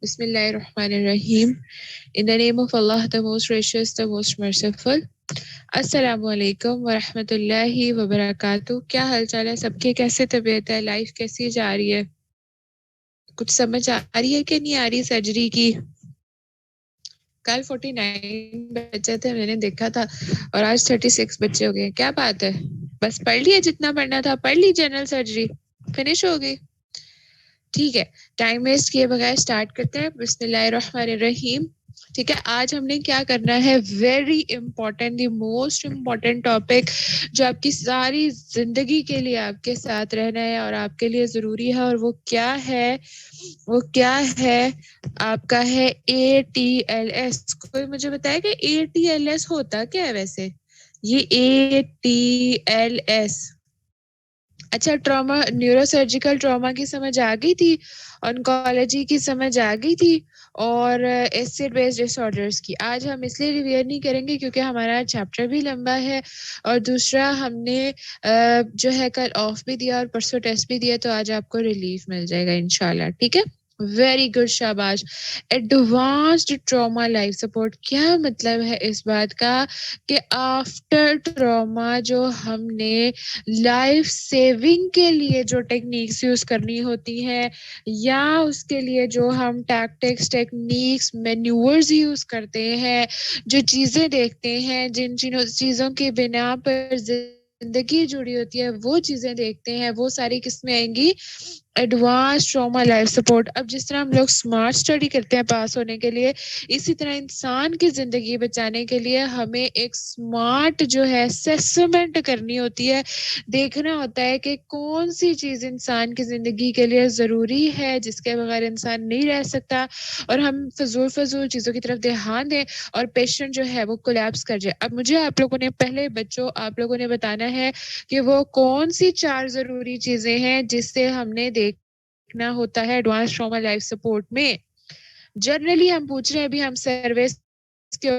Bismillahirrahmanirrahim. In the name of Allah, the most gracious, the most merciful. Assalamu alaikum wa rahmatullahi wa barakatuh. क्या हाल चाल है सबके, कैसे तबीयत है, लाइफ कैसी जा रही है, कुछ समझ आ रही है कि नहीं आ रही सर्जरी की? कल 49 बच्चे थे मैंने देखा था और आज 36 बच्चे हो गए। क्या बात है, बस पढ़ लिया जितना पढ़ना था, पढ़ ली जनरल सर्जरी, फिनिश हो गई। ठीक है, टाइम वेस्ट किए बगैर स्टार्ट करते हैं। बिस्मिल्लाहिर्रहमानिर्रहीम। ठीक है, आज हमने क्या करना है, very important, the most important topic जो आपकी सारी जिंदगी के लिए आपके साथ रहना है और आपके लिए जरूरी है, और वो क्या है, वो क्या है, आपका है ATLS। कोई मुझे बताएगा ATLS होता क्या है वैसे? ये ATLS, अच्छा, ट्रॉमा, न्यूरोसर्जिकल ट्रॉमा की समझ आ गई थी, ऑन्कोलॉजी की समझ आ गई थी, और एसिड बेस्ड डिसऑर्डर्स की। आज हम इसलिए रिवीयर नहीं करेंगे क्योंकि हमारा चैप्टर भी लंबा है, और दूसरा हमने जो है कल ऑफ भी दिया और परसों टेस्ट भी दिया, तो आज आपको रिलीफ मिल जाएगा इंशाल्लाह। ठीक है, वेरी गुड, शाबाश। एडवांस्ड ट्रॉमा लाइफ सपोर्ट, क्या मतलब है इस बात का कि आफ्टर ट्रॉमा जो हमने लाइफ सेविंग के लिए जो टेक्निक्स यूज करनी होती हैं, या उसके लिए जो हम टैक्टिक्स, टेक्निक्स, मैन्यूवर्स यूज करते हैं, जो चीजें देखते हैं, जिन चीजों की बिना पर जिंदगी जुड़ी होती है, वो चीजें देखते हैं, वो सारी किसमें आएंगी? Advance trauma life support. अब जिस तरह हम लोग स्मार्ट स्टडी करते हैं पास होने के लिए, इसी तरह इंसान की जिंदगी बचाने के लिए हमें एक स्मार्ट जो है असेसमेंट करनी होती है। देखना होता है कि कौन सी चीज इंसान की जिंदगी के लिए जरूरी है, जिसके बगैर इंसान नहीं रह सकता, और हम फजूल फजूल चीजों की तरफ ध्यान दें और पेशेंट जो है वो कोलैप्स कर जाए। अब मुझे आप लोगों ने पहले, बच्चों, आप लोगों ने बताना है कि वो कौन सी 4 जरूरी चीजें हैं जिससे हमने देखना होता है एडवांस ट्रॉमा लाइफ सपोर्ट में। जनरली हम पूछ रहे हैं, अभी हम सर्वे के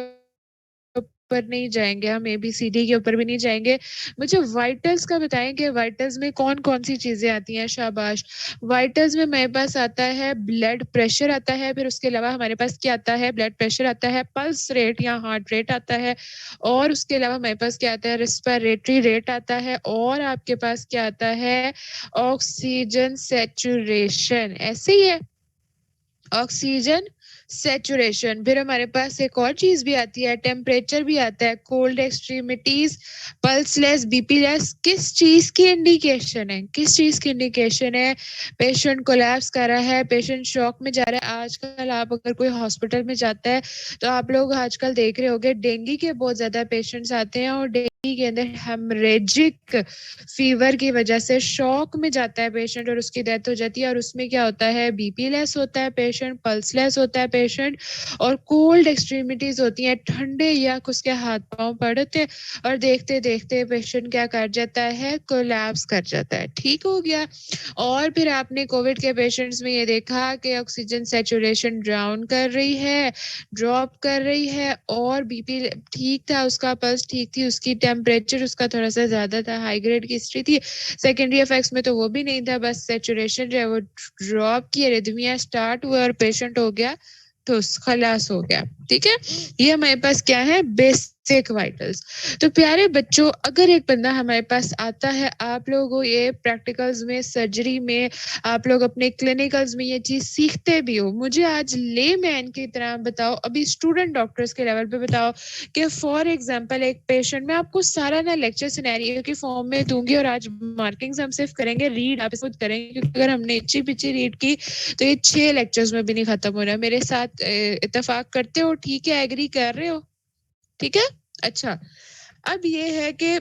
ऊपर नहीं जाएंगे, हम ABCD के ऊपर भी नहीं जाएंगे। मुझे वाइटल्स का बताएं कि वाइटल्स में कौन कौन सी चीजें आती हैं। शाबाश। वाइटल्स में मेरे पास आता है ब्लड प्रेशर आता है, फिर उसके अलावा हमारे पास क्या आता है, ब्लड प्रेशर आता है, पल्स रेट या हार्ट रेट आता है, और उसके अलावा हमारे पास क्या आता है, रेस्पिरेटरी रेट आता है, और आपके पास क्या आता है, ऑक्सीजन सैचुरेशन। ऐसे ही है, ऑक्सीजन सैचुरेशन। फिर हमारे पास एक और चीज भी आती है, टेम्परेचर भी आता है, कोल्ड एक्सट्रीमिटीज, पल्सलेस, बीपीलेस। किस चीज की इंडिकेशन है, किस चीज की इंडिकेशन है? पेशेंट कोलैप्स कर रहा है, पेशेंट शॉक में जा रहा है। आजकल आप अगर कोई हॉस्पिटल में जाता है तो आप लोग आजकल देख रहे होंगे डेंगू के बहुत ज्यादा पेशेंट्स आते हैं, और डेंगू के अंदर हेमरेजिक फीवर की वजह से शॉक में जाता है पेशेंट और उसकी डेथ हो जाती है। और उसमें क्या होता है, बीपी लेस होता है पेशेंट, पल्स लेस होता है पेशेंट, और कोल्ड एक्सट्रीमिटीज होती हैं, ठंडे या उसके हाथ पांव पड़ते, और देखते देखते पेशेंट क्या कर जाता है, कोलैप्स कर जाता है। ठीक हो गया। और फिर आपने कोविड के पेशेंट्स में ये देखा कि ऑक्सीजन सैचुरेशन डाउन कर रही है, ड्रॉप कर रही है, और बीपी ठीक था, उसका पल्स ठीक थी, उसकी टेम्परेचर उसका थोड़ा सा ज्यादा था, हाई ग्रेड की हिस्ट्री थी। सेकेंडरी इफेक्ट्स में तो वो भी नहीं था, बस सैचुरेशन जो है वो ड्रॉप की, रिदमिया स्टार्ट हुआ और पेशेंट हो गया तो खलास हो गया। ठीक है, ये हमारे पास क्या है, बेसिक वाइटल्स। तो प्यारे बच्चों, अगर एक बंदा हमारे पास आता है, आप लोगों को ये प्रैक्टिकल्स में, सर्जरी में, आप लोग अपने क्लिनिकल्स में ये चीज सीखते भी हो, मुझे आज ले मैन की तरह बताओ, अभी स्टूडेंट डॉक्टर्स के लेवल पे बताओ कि फॉर एग्जांपल एक पेशेंट, मैं आपको सारा ना लेक्चर सिनेरियो की फॉर्म में दूंगी, और आज मार्किंग्स हम सिर्फ करेंगे, रीड आप खुद करेंगे, क्योंकि अगर हमने इच्छी पिछी रीड की तो ये 6 लेक्चर्स में भी नहीं खत्म हो रहा। मेरे साथ इत्तेफाक करते हो? ठीक है, एग्री कर रहे हो? ठीक है, अच्छा। अब ये है कि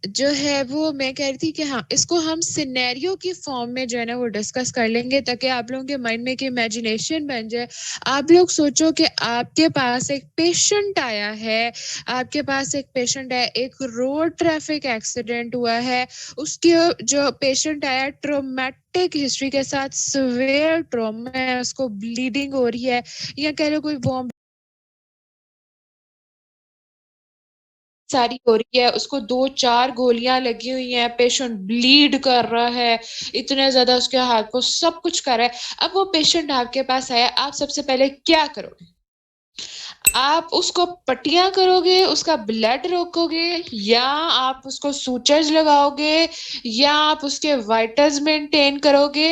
जो है वो मैं कह रही थी कि हाँ, इसको हम सिनेरियो की फॉर्म में जो है ना वो डिस्कस कर लेंगे, ताकि आप लोगों के माइंड में एक इमेजिनेशन बन जाए। आप लोग सोचो कि आपके पास एक पेशेंट आया है, आपके पास एक पेशेंट है, एक रोड ट्रैफिक एक्सीडेंट हुआ है, उसके जो पेशेंट आया ट्रोमैटिक हिस्ट्री के साथ, सिवियर ट्रॉमा है, उसको ब्लीडिंग हो रही है, या कह लो कोई बॉम्ब सारी हो रही है, उसको 2-4 गोलियां लगी हुई हैं, पेशेंट ब्लीड कर रहा है, इतने ज्यादा उसके हाथ को सब कुछ कर रहा है। अब वो पेशेंट आपके पास आया, आप सबसे पहले क्या करोगे? आप उसको पट्टियां करोगे, उसका ब्लड रोकोगे, या आप उसको सूचर्स लगाओगे, या आप उसके वाइटल्स मेंटेन करोगे,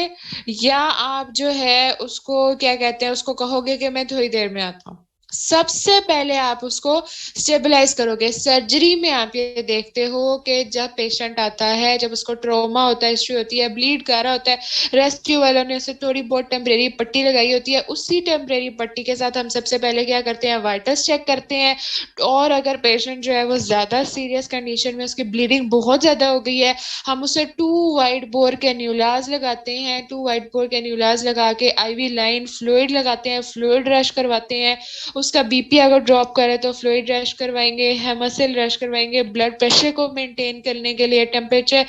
या आप जो है उसको क्या कहते हैं, उसको कहोगे कि मैं थोड़ी देर में आता हूँ? सबसे पहले आप उसको स्टेबलाइज करोगे। सर्जरी में आप ये देखते हो कि जब पेशेंट आता है, जब उसको ट्रॉमा होता है, हिस्ट्री होती है, ब्लीड कर रहा होता है, रेस्क्यू वालों ने उसे थोड़ी बहुत टेम्परेरी पट्टी लगाई होती है, उसी टेम्परेरी पट्टी के साथ हम सबसे पहले क्या करते हैं, वाइटल्स चेक करते हैं। और अगर पेशेंट जो है वो ज्यादा सीरियस कंडीशन में, उसकी ब्लीडिंग बहुत ज्यादा हो गई है, हम उसे 2 वाइट बोर कैन्यूलाज लगाते हैं। 2 वाइट बोर कैन्यूलाज लगा के आईवी लाइन फ्लूइड लगाते हैं, फ्लूइड रश करवाते हैं। उसका बीपी अगर ड्रॉप करे तो फ्लूइड रश करवाएंगे, हेमोसिल रश करवाएंगे, ब्लड प्रेशर को मेंटेन करने के लिए टेम्परेचर,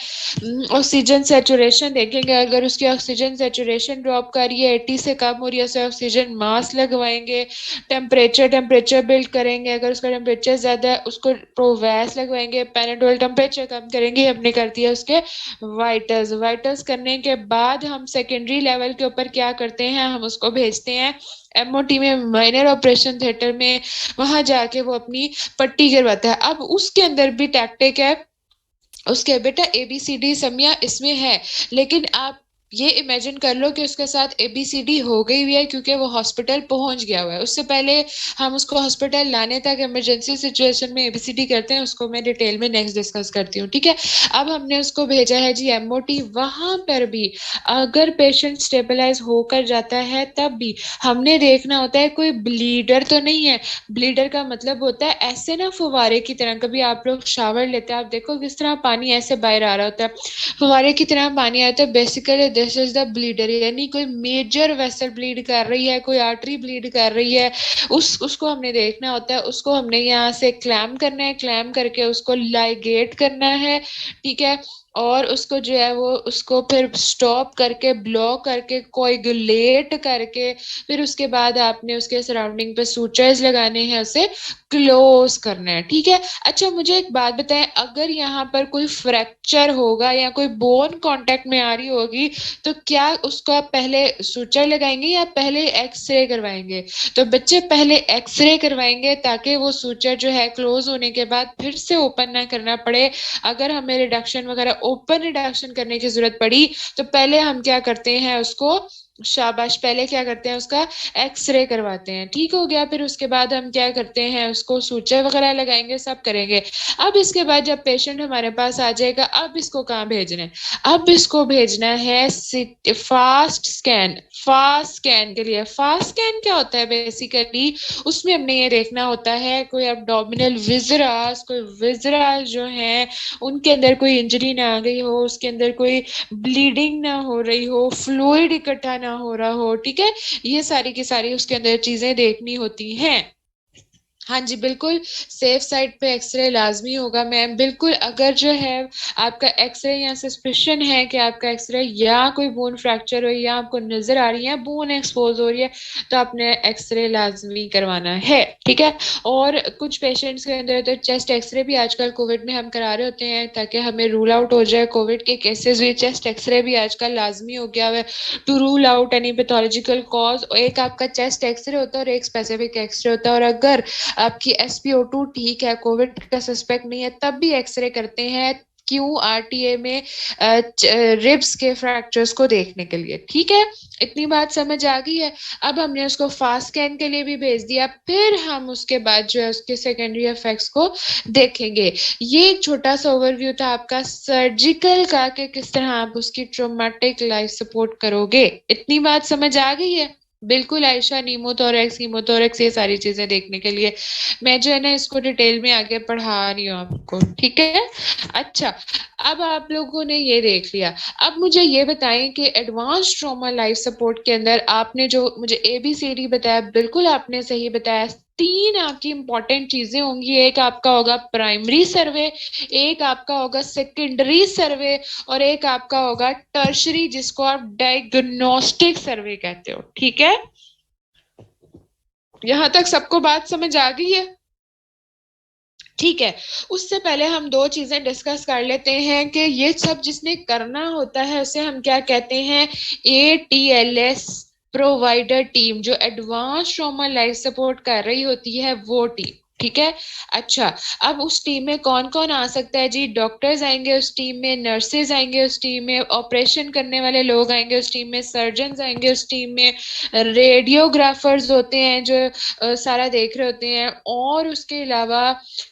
ऑक्सीजन सेचुरेशन देखेंगे, अगर उसकी ऑक्सीजन सेचुरेशन ड्रॉप कर रही है, 80 से कम हो रही है, उसे ऑक्सीजन मास्क लगवाएंगे। टेम्परेचर बिल्ड करेंगे, अगर उसका टेम्परेचर ज्यादा है उसको प्रोवैस लगवाएंगे। पैनाडोल टेम्परेचर कम करेंगे, हमने कर दिया उसके वाइटल्स। वाइटल्स करने के बाद हम सेकेंडरी लेवल के ऊपर क्या करते हैं, हम उसको भेजते हैं एमओटी में, माइनर ऑपरेशन थिएटर में। वहां जाके वो अपनी पट्टी करवाता है। अब उसके अंदर भी टैक्टिक है उसके, बेटा ABCD समिया इसमें है, लेकिन आप ये इमेजिन कर लो कि उसके साथ ABCD हो गई हुई है क्योंकि वो हॉस्पिटल पहुंच गया हुआ है। उससे पहले हम उसको हॉस्पिटल लाने तक इमरजेंसी सिचुएशन में ABCD करते हैं, उसको मैं डिटेल में नेक्स्ट डिस्कस करती हूँ, ठीक है। अब हमने उसको भेजा है जी एमओटी। वहां पर भी अगर पेशेंट स्टेबलाइज होकर जाता है, तब भी हमने देखना होता है कोई ब्लीडर तो नहीं है। ब्लीडर का मतलब होता है ऐसे ना फुवारे की तरह, कभी आप लोग शावर लेते हैं, आप देखो किस तरह पानी ऐसे बाहर आ रहा होता है, फुवारे की तरह पानी आता है। Basically this is the bleeder, यानी कोई मेजर वेसल ब्लीड कर रही है, कोई आर्टरी ब्लीड कर रही है, उसको हमने देखना होता है। उसको हमने यहाँ से क्लैम करना है, क्लैम करके उसको लाइगेट करना है, ठीक है। और उसको जो है वो उसको फिर स्टॉप करके, ब्लॉक करके, कोएगुलेट करके, फिर उसके बाद आपने उसके सराउंडिंग पे सूचर्स लगाने हैं, उसे क्लोज करना है, ठीक है। अच्छा मुझे एक बात बताएं, अगर यहाँ पर कोई फ्रैक्चर होगा या कोई बोन कांटेक्ट में आ रही होगी, तो क्या उसको आप पहले सूचर लगाएंगे या पहले एक्सरे करवाएंगे? तो बच्चे पहले एक्सरे करवाएंगे ताकि वो सूचर जो है क्लोज होने के बाद फिर से ओपन ना करना पड़े। अगर हमें रिडक्शन वगैरह, ओपन रिडक्शन करने की जरूरत पड़ी, तो पहले हम क्या करते हैं, उसको शाबाश, पहले क्या करते हैं, उसका एक्सरे करवाते हैं, ठीक हो गया। फिर उसके बाद हम क्या करते हैं, उसको सूचर वगैरह लगाएंगे, सब करेंगे। अब इसके बाद जब पेशेंट हमारे पास आ जाएगा, अब इसको कहाँ भेजना है? अब इसको भेजना है फास्ट स्कैन। फास्ट स्कैन के लिए, फास्ट स्कैन क्या होता है बेसिकली, उसमें हमने ये देखना होता है कोई एब्डोमिनल विजरास, कोई विजरास जो है उनके अंदर कोई इंजरी ना आ गई हो, उसके अंदर कोई ब्लीडिंग ना हो रही हो, फ्लूइड इकट्ठा ना हो रहा हो, ठीक है। ये सारी की सारी उसके अंदर चीजें देखनी होती हैं। हाँ जी बिल्कुल, सेफ साइड पे एक्सरे लाजमी होगा मैम, बिल्कुल। अगर जो है आपका एक्सरे या सस्पिशन है कि आपका एक्सरे या कोई बोन फ्रैक्चर हो, या आपको नजर आ रही है बोन एक्सपोज हो रही है, तो आपने एक्सरे लाजमी करवाना है, ठीक है। और कुछ पेशेंट्स के अंदर तो चेस्ट एक्सरे भी आजकल कोविड में हम करा रहे होते हैं, ताकि हमें रूल आउट हो जाए कोविड के केसेस भी। चेस्ट एक्सरे भी आजकल लाजमी हो गया है to rule out any pathological cause. एक आपका चेस्ट एक्सरे होता है और एक स्पेसिफिक एक्सरे होता है, और अगर आपकी SpO2 ठीक है, कोविड का सस्पेक्ट नहीं है, तब भी एक्सरे करते हैं। क्यों? RTA में रिब्स के फ्रैक्चर्स को देखने के लिए, ठीक है। इतनी बात समझ आ गई है। अब हमने उसको फास्ट स्कैन के लिए भी भेज दिया, फिर हम उसके बाद जो है उसके सेकेंडरी इफेक्ट्स को देखेंगे। ये एक छोटा सा ओवरव्यू था आपका सर्जिकल का, कि किस तरह आप उसकी ट्रोमेटिक लाइफ सपोर्ट करोगे। इतनी बात समझ आ गई है? बिल्कुल आयशा, नीमोथोरेक्स, हीमोथोरेक्स, ये सारी चीजें देखने के लिए मैं जो है ना इसको डिटेल में आगे पढ़ा रही हूँ आपको, ठीक है। अच्छा, अब आप लोगों ने ये देख लिया। अब मुझे ये बताएं कि एडवांस ट्रॉमा लाइफ सपोर्ट के अंदर आपने जो मुझे ABCD बताया, बिल्कुल आपने सही बताया। 3 आपकी इंपॉर्टेंट चीजें होंगी, एक आपका होगा प्राइमरी सर्वे, एक आपका होगा सेकेंडरी सर्वे, और एक आपका होगा टर्शरी, जिसको आप डायग्नोस्टिक सर्वे कहते हो, ठीक है। यहां तक सबको बात समझ आ गई है? ठीक है, उससे पहले हम दो चीजें डिस्कस कर लेते हैं कि ये सब जिसने करना होता है उसे हम क्या कहते हैं, ATLS प्रोवाइडर टीम, जो एडवांस ट्रॉमा लाइफ सपोर्ट कर रही होती है वो टीम। ठीक है, अच्छा, अब उस टीम में कौन कौन आ सकता है जी? डॉक्टर्स आएंगे उस टीम में, नर्सेज आएंगे उस टीम में, ऑपरेशन करने वाले लोग आएंगे उस टीम में, सर्जन आएंगे उस टीम में, रेडियोग्राफर्स होते हैं जो सारा देख रहे होते हैं, और उसके अलावा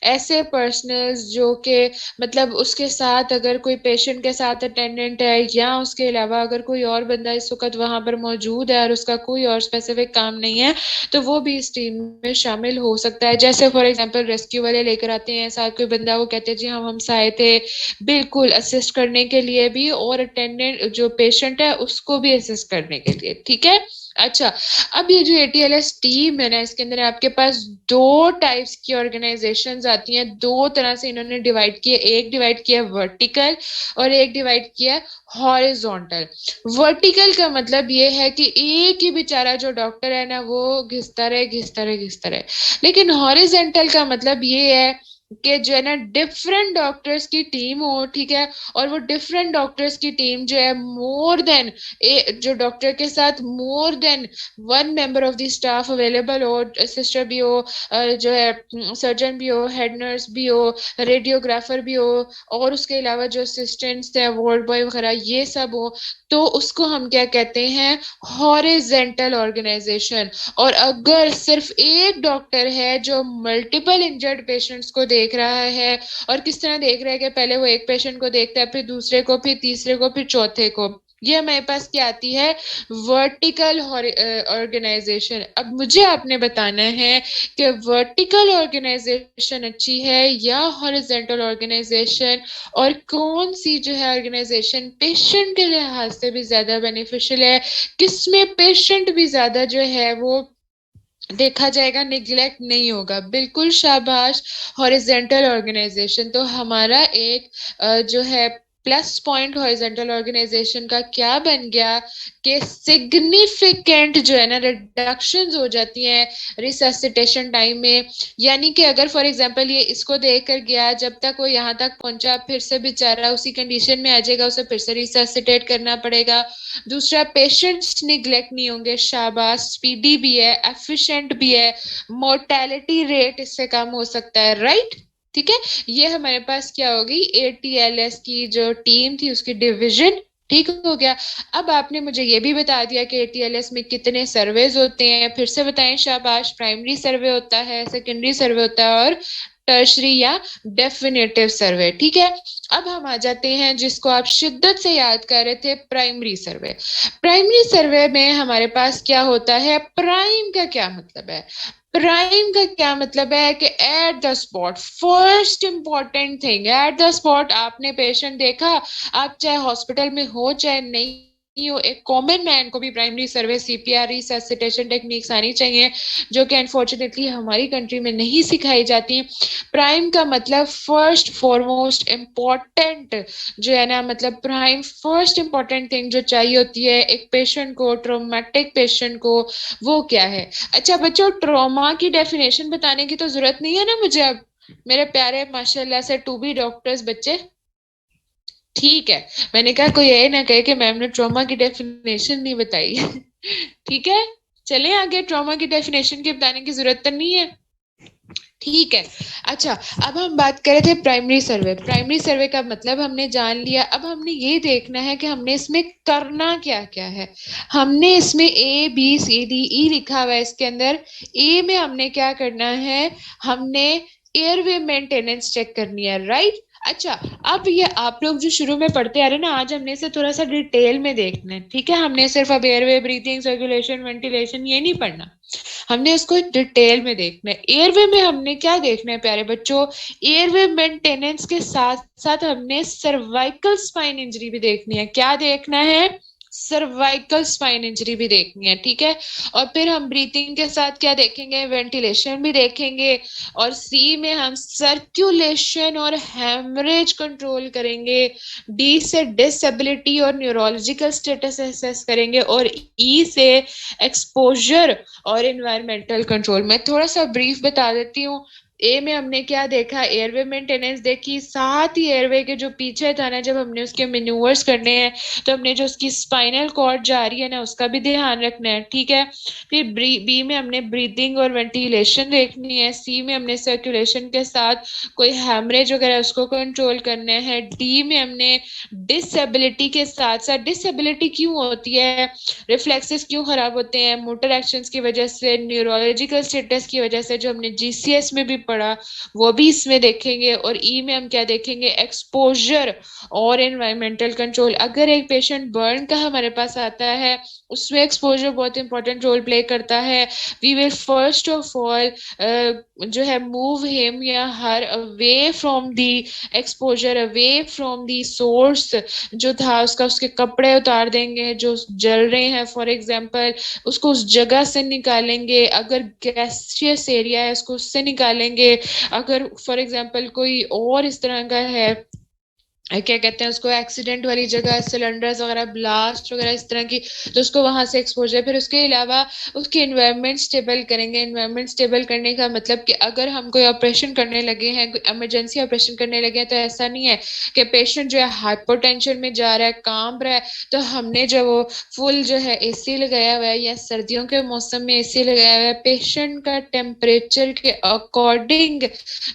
ऐसे पर्सनल्स जो कि मतलब उसके साथ अगर कोई पेशेंट के साथ अटेंडेंट है, या उसके अलावा अगर कोई और बंदा इस वक्त वहां पर मौजूद है और उसका कोई और स्पेसिफिक काम नहीं है, तो वो भी इस टीम में शामिल हो सकता है। जैसे फॉर एग्जांपल रेस्क्यू वाले लेकर आते हैं साथ कोई बंदा, वो कहते हैं जी हम आए थे बिल्कुल असिस्ट करने के लिए भी, और अटेंडेंट जो पेशेंट है उसको भी असिस्ट करने के लिए। ठीक है, अच्छा, अब ये जो ATLS टीम है ना, इसके अंदर आपके पास दो टाइप्स की ऑर्गेनाइजेशंस आती हैं, दो तरह से इन्होंने डिवाइड किए, एक डिवाइड किया वर्टिकल और एक डिवाइड किया हॉरिजॉन्टल। वर्टिकल का मतलब ये है कि एक ही बेचारा जो डॉक्टर है ना वो घिसता रहे घिसता रहे घिसता रहे, लेकिन हॉरिजॉन्टल का मतलब ये है कि जो है ना डिफरेंट डॉक्टर्स की टीम हो, ठीक है, और वो डिफरेंट डॉक्टर्स की टीम जो है मोर देन जो डॉक्टर के साथ more than one member of the staff available हो, सिस्टर भी हो, जो है सर्जन भी हो, हेड नर्स भी हो, रेडियोग्राफर भी हो, और उसके अलावा जो असिस्टेंट्स है वार्ड बॉय वगैरह ये सब हो, तो उसको हम क्या कहते हैं, हॉरिजेंटल ऑर्गेनाइजेशन। और अगर सिर्फ एक डॉक्टर है जो मल्टीपल इंजर्ड पेशेंट्स को देख रहा है, और किस तरह देख रहा है कि पहले वो एक पेशेंट को देखता है, फिर दूसरे को, फिर तीसरे को, फिर चौथे को, ये हमारे पास क्या आती है, वर्टिकल ऑर्गेनाइजेशन। अब मुझे आपने बताना है कि वर्टिकल ऑर्गेनाइजेशन अच्छी है या हॉरिजॉन्टल ऑर्गेनाइजेशन, और कौन सी जो है ऑर्गेनाइजेशन पेशेंट के लिहाज से भी ज्यादा बेनिफिशियल है, किसमें पेशेंट भी ज्यादा जो है वो देखा जाएगा, निग्लेक्ट नहीं होगा। बिल्कुल शाबाश, हॉरिजेंटल ऑर्गेनाइजेशन। तो हमारा एक जो है प्लस पॉइंट हॉरिजेंटल ऑर्गेनाइजेशन का क्या बन गया कि सिग्निफिकेंट जो है ना रिडक्शंस हो जाती हैं रिससिटेशन टाइम में। यानी कि अगर फॉर एग्जांपल ये इसको देख कर गया, जब तक वो यहाँ तक पहुंचा फिर से बेचारा उसी कंडीशन में आ जाएगा, उसे फिर से रिससिटेट करना पड़ेगा। दूसरा, पेशेंट्स निग्लेक्ट नहीं होंगे, शाबाश, स्पीडी भी है, एफिशिएंट भी है, मोर्टेलिटी रेट इससे कम हो सकता है, राइट? ठीक है, ये हमारे पास क्या होगी, ATLS की जो टीम थी उसकी डिवीजन। ठीक हो गया। अब आपने मुझे ये भी बता दिया कि ATLS में कितने सर्वेज होते हैं, फिर से बताएं, शाबाश। प्राइमरी सर्वे होता है, सेकेंडरी सर्वे होता है, और टर्शरी या डेफिनेटिव सर्वे। ठीक है, अब हम आ जाते हैं जिसको आप शिद्दत से याद कर रहे थे, प्राइमरी सर्वे। प्राइमरी सर्वे में हमारे पास क्या होता है, प्राइम का क्या मतलब है, प्राइम का क्या मतलब है कि at the spot, first important thing, at the spot आपने पेशेंट देखा, आप चाहे हॉस्पिटल में हो चाहे नहीं हो, एक कॉमन मैन को भी प्राइमरी सर्वे, CPR, रिससिटेशन टेक्निक्स आनी चाहिए, जो कि अनफॉर्चुनेटली हमारी कंट्री में नहीं सिखाई जाती। प्राइम का मतलब फर्स्ट फॉरमोस्ट इम्पॉर्टेंट जो है ना, मतलब प्राइम फर्स्ट इम्पॉर्टेंट थिंग जो चाहिए होती है एक पेशेंट को, ट्रोमेटिक पेशेंट को, वो क्या है? अच्छा बच्चों, ट्रॉमा की डेफिनेशन बताने की तो जरूरत नहीं है ना मुझे अब, मेरे प्यारे माशाल्लाह से टू बी डॉक्टर्स बच्चे। ठीक है, मैंने कहा कोई ये ना कहे कि मैम ने ट्रॉमा की डेफिनेशन नहीं बताई। ठीक है, चलें आगे, ट्रॉमा की डेफिनेशन की बताने की जरूरत तो नहीं है। ठीक है, अच्छा, अब हम बात कर रहे थे प्राइमरी सर्वे। प्राइमरी सर्वे का मतलब हमने जान लिया, अब हमने ये देखना है कि हमने इसमें करना क्या क्या है। हमने इसमें ABCDE लिखा हुआ है इसके अंदर। ए में हमने क्या करना है, हमने एयरवे मेंटेनेंस चेक करनी है, राइट? अच्छा, अब ये आप लोग जो शुरू में पढ़ते आ रहे हैं ना, आज हमने इसे थोड़ा सा डिटेल में देखना है। ठीक है, हमने सिर्फ अब एयरवे, ब्रीथिंग, सर्कुलेशन, वेंटिलेशन ये नहीं पढ़ना, हमने इसको डिटेल में देखना है। एयरवे में हमने क्या देखना है प्यारे बच्चों, एयरवे मेंटेनेंस के साथ साथ हमने सर्वाइकल स्पाइन इंजरी भी देखनी है। क्या देखना है, सर्वाइकल स्पाइन इंजरी भी देखनी है। ठीक है, और फिर हम ब्रीथिंग के साथ क्या देखेंगे, वेंटिलेशन भी देखेंगे, और सी में हम सर्कुलेशन और हेमरेज कंट्रोल करेंगे, डी से डिसेबिलिटी और न्यूरोलॉजिकल स्टेटस असेस करेंगे, और ई से एक्सपोजर और इन्वायरमेंटल कंट्रोल। मैं थोड़ा सा ब्रीफ बता देती हूँ। ए में हमने क्या देखा, एयरवे मेंटेनेंस देखी, साथ ही एयरवे के जो पीछे था ना, जब हमने उसके मेन्यूवर्स करने हैं तो हमने जो उसकी स्पाइनल कॉर्ड जा रही है ना उसका भी ध्यान रखना है, ठीक है। फिर बी में हमने ब्रीदिंग और वेंटिलेशन देखनी है। सी में हमने सर्कुलेशन के साथ कोई हैमरेज वगैरह उसको कंट्रोल करना है। डी में हमने डिसेबिलिटी के साथ साथ, डिसेबिलिटी क्यों होती है, रिफ्लेक्सेस क्यों खराब होते हैं, मोटर एक्शंस की वजह से, न्यूरोलॉजिकल स्टेटस की वजह से, जो हमने जीसीएस में भी पढ़ा वो भी इसमें देखेंगे। और ई में हम क्या देखेंगे, एक्सपोजर और एनवायरमेंटल कंट्रोल। अगर एक पेशेंट बर्न का हमारे पास आता है, उसमें एक्सपोजर बहुत इंपॉर्टेंट रोल प्ले करता है। We will first of all जो है मूव हिम या her away from the exposure, away from the source जो था उसका, उसके कपड़े उतार देंगे जो जल रहे हैं फॉर एग्जाम्पल, उसको उस जगह से निकालेंगे। अगर गैसियस एरिया है उसको उससे निकालेंगे। अगर फॉर एग्जाम्पल कोई और इस तरह का है, क्या कहते हैं उसको, एक्सीडेंट वाली जगह, सिलेंडर्स वगैरह ब्लास्ट वगैरह इस तरह की, तो उसको वहां से एक्सपोजर। फिर उसके अलावा उसकी एनवायरनमेंट स्टेबल करेंगे। एनवायरनमेंट स्टेबल करने का मतलब कि अगर हम कोई ऑपरेशन करने लगे हैं, कोई इमरजेंसी ऑपरेशन करने लगे हैं, तो ऐसा नहीं है कि पेशेंट जो है हाइपोटेंशन में जा रहा है, कांप रहा है, तो हमने जो वो फुल जो है एसी लगाया हुआ है, या सर्दियों के मौसम में एसी लगाया हुआ है, पेशेंट का टेम्परेचर के अकॉर्डिंग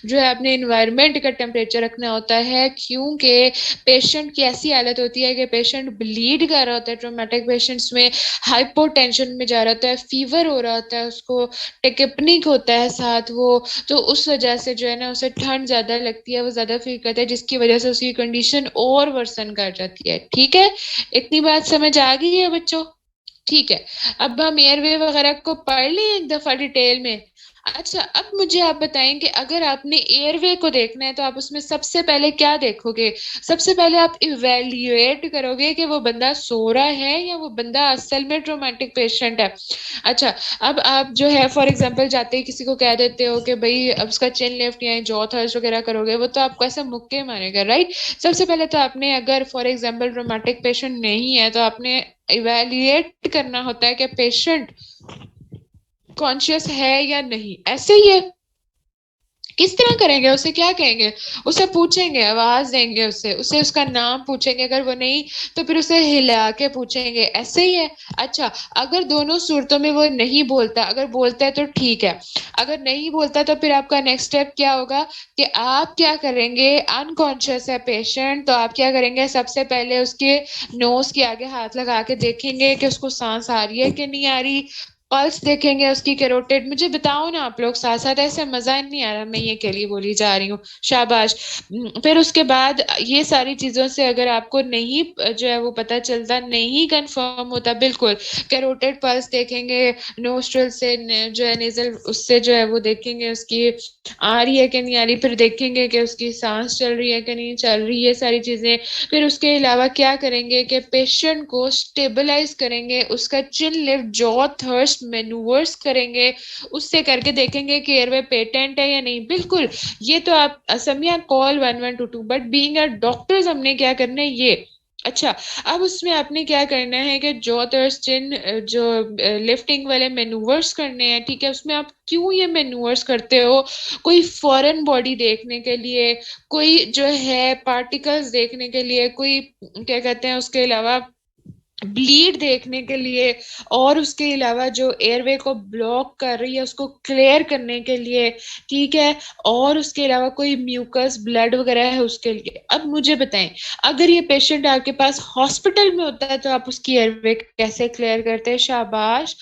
जो है अपने इन्वायरमेंट का टेम्परेचर रखना होता है। क्योंकि पेशेंट की ऐसी हालत होती है कि पेशेंट ब्लीड कर रहा होता है, ट्रोमेटिक पेशेंट्स में हाइपोटेंशन में जा रहा होता है, फीवर हो रहा होता है, उसको टेकिपनिक होता है साथ वो, तो उस वजह से जो है ना उसे ठंड ज्यादा लगती है, वो ज्यादा फील करता है, जिसकी वजह से उसकी कंडीशन और वर्सन कर जाती है। ठीक है, इतनी बात समझ आ गई है बच्चों? ठीक है, अब हम एयरवे वगैरह को पढ़ लें एक दफा डिटेल में। अच्छा, अब मुझे आप बताएं कि अगर आपने एयरवे को देखना है तो आप उसमें सबसे पहले क्या देखोगे? सबसे पहले आप इवेल्युएट करोगे कि वो बंदा सो रहा है या वो बंदा असल में ट्रोमेटिक पेशेंट है। अच्छा, अब आप जो है फॉर एग्जांपल जाते ही किसी को कह देते हो कि भाई अब उसका चिन लिफ्ट या जॉ थर्स्ट वगैरह करोगे, वो तो आपको ऐसा मुक्के मारेगा, राइट। सबसे पहले तो आपने, अगर फॉर एग्जांपल ट्रोमेटिक पेशेंट नहीं है, तो आपने इवेल्युएट करना होता है कि पेशेंट कॉन्शियस है या नहीं। ऐसे ही है, किस तरह करेंगे, उसे क्या कहेंगे? उसे पूछेंगे, आवाज देंगे, उसे उसे उसका नाम पूछेंगे, अगर वो नहीं तो फिर उसे हिला के पूछेंगे। ऐसे ही है। अच्छा, अगर दोनों सूरतों में वो नहीं बोलता, अगर बोलता है तो ठीक है, अगर नहीं बोलता तो फिर आपका नेक्स्ट स्टेप क्या होगा कि आप क्या करेंगे? अनकॉन्शियस है पेशेंट, तो आप क्या करेंगे? सबसे पहले उसके नोज के आगे हाथ लगा के देखेंगे कि उसको सांस आ रही है कि नहीं आ रही। पल्स देखेंगे उसकी, कैरोटिड। मुझे बताओ ना आप लोग साथ साथ, ऐसे मजा नहीं आ रहा, मैं ये के लिए बोली जा रही हूँ। शाबाश। फिर उसके बाद ये सारी चीजों से अगर आपको नहीं जो है वो पता चलता, नहीं कंफर्म होता बिल्कुल, कैरोटिड पल्स देखेंगे, नोस्ट्रल से जो है नेजल उससे जो है वो देखेंगे उसकी आ रही है कि नहीं आ रही, फिर देखेंगे कि उसकी सांस चल रही है कि नहीं चल रही है, सारी चीजें। फिर उसके अलावा क्या करेंगे कि पेशेंट को स्टेबलाइज करेंगे, उसका चिन लिफ्ट, जॉ थर्स्ट मैन्यूवर्स करेंगे, उससे करके देखेंगे कि एयरवे पेटेंट है या नहीं। बिल्कुल, ये तो आप असमिया call 1122, but being a doctors हमने क्या करना है ये। अच्छा, अब उसमें आपने क्या करना है कि जॉ थर्स्ट चिन जो लिफ्टिंग वाले मैन्यूवर्स करने हैं, ठीक है, उसमें आप क्यों ये मैन्यूवर्स करते हो? कोई फॉरेन बॉडी देखने के लिए, कोई जो है पार्टिकल्स देखने के लिए, कोई क्या कहते हैं उसके अलावा ब्लीड देखने के लिए, और उसके अलावा जो एयरवे को ब्लॉक कर रही है उसको क्लियर करने के लिए, ठीक है, और उसके अलावा कोई म्यूकस ब्लड वगैरह है उसके लिए। अब मुझे बताएं, अगर ये पेशेंट आपके पास हॉस्पिटल में होता है तो आप उसकी एयरवे कैसे क्लियर करते हैं? शाबाश,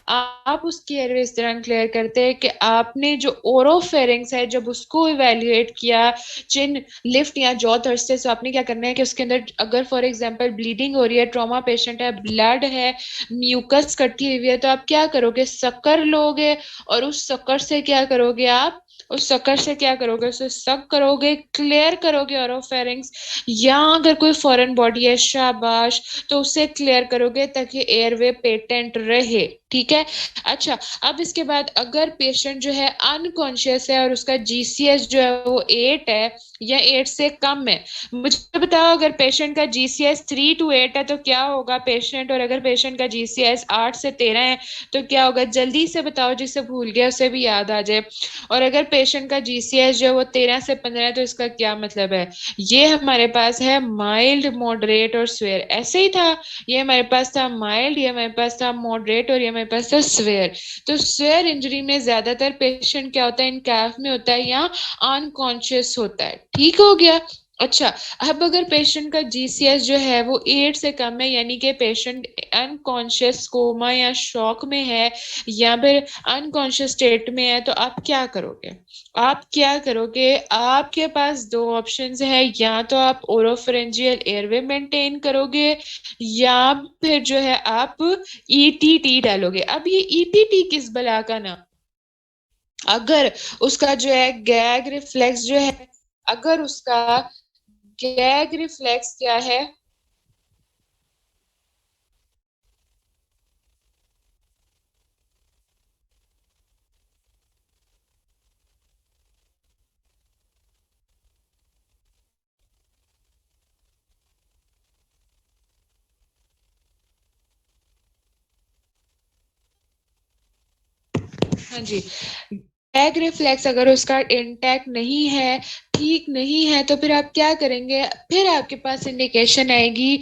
आप उसकी एयरवे इस तरह क्लियर करते हैं कि आपने जो ओरोफेरिंग्स है जब उसको इवेल्युएट किया, चिन लिफ्ट या जॉ थर्स्ट से, तो आपने क्या करना है कि उसके अंदर अगर फॉर एग्जांपल ब्लीडिंग हो रही है, ट्रॉमा पेशेंट है, ब्लड है, म्यूकस कटी हुई है, तो आप क्या करोगे? शक्कर लोगे, और उस शक्कर से क्या करोगे आप? उस शक्कर से क्या करोगे? उसे सक करोगे, क्लियर करोगे ओरोफेरिंग्स। या अगर कोई फॉरेन बॉडी है, शाबाश, तो उसे क्लियर करोगे ताकि एयरवे पेटेंट रहे। ठीक है। अच्छा, अब इसके बाद अगर पेशेंट जो है अनकॉन्शियस है और उसका जीसीएस जो है वो 8 है, या 8 से कम है। मुझे बताओ अगर पेशेंट का जीसीएस 3 to 8 है तो क्या होगा पेशेंट, और अगर पेशेंट का जीसीएस 8 से 13 है तो क्या होगा, जल्दी से बताओ, जिसे भूल गया उसे भी याद आ जाए। और अगर पेशेंट का जीसीएस जो है वो 13 से 15 है तो इसका क्या मतलब है, ये हमारे पास है माइल्ड, मॉडरेट और स्वेयर, ऐसे ही था। ये हमारे पास था माइल्ड, ये हमारे पास था मॉडरेट, और ये हमारे पास था स्वेयर। तो स्वेयर इंजरी में ज्यादातर पेशेंट क्या होता है, इन कैफ में होता है या अनकॉन्शियस होता है। ठीक हो गया। अच्छा, अब अगर पेशेंट का जीसीएस जो है वो 8 से कम है, यानी कि पेशेंट अनकॉन्शियस कोमा या शॉक में है या फिर अनकॉन्शियस स्टेट में है, तो आप क्या करोगे? आप क्या करोगे? आपके पास दो ऑप्शंस है, या तो आप ओरोफेरेंजियल एयरवे मेंटेन करोगे या फिर जो है आप ईटीटी डालोगे। अब ये ईटीटी किस बला का ना, अगर उसका जो है गैग रिफ्लेक्स जो है, अगर उसका गैग रिफ्लेक्स क्या है, हाँ जी, गैग रिफ्लेक्स अगर उसका इंटैक्ट नहीं है, ठीक नहीं है, तो फिर आप क्या करेंगे, फिर आपके पास इंडिकेशन आएगी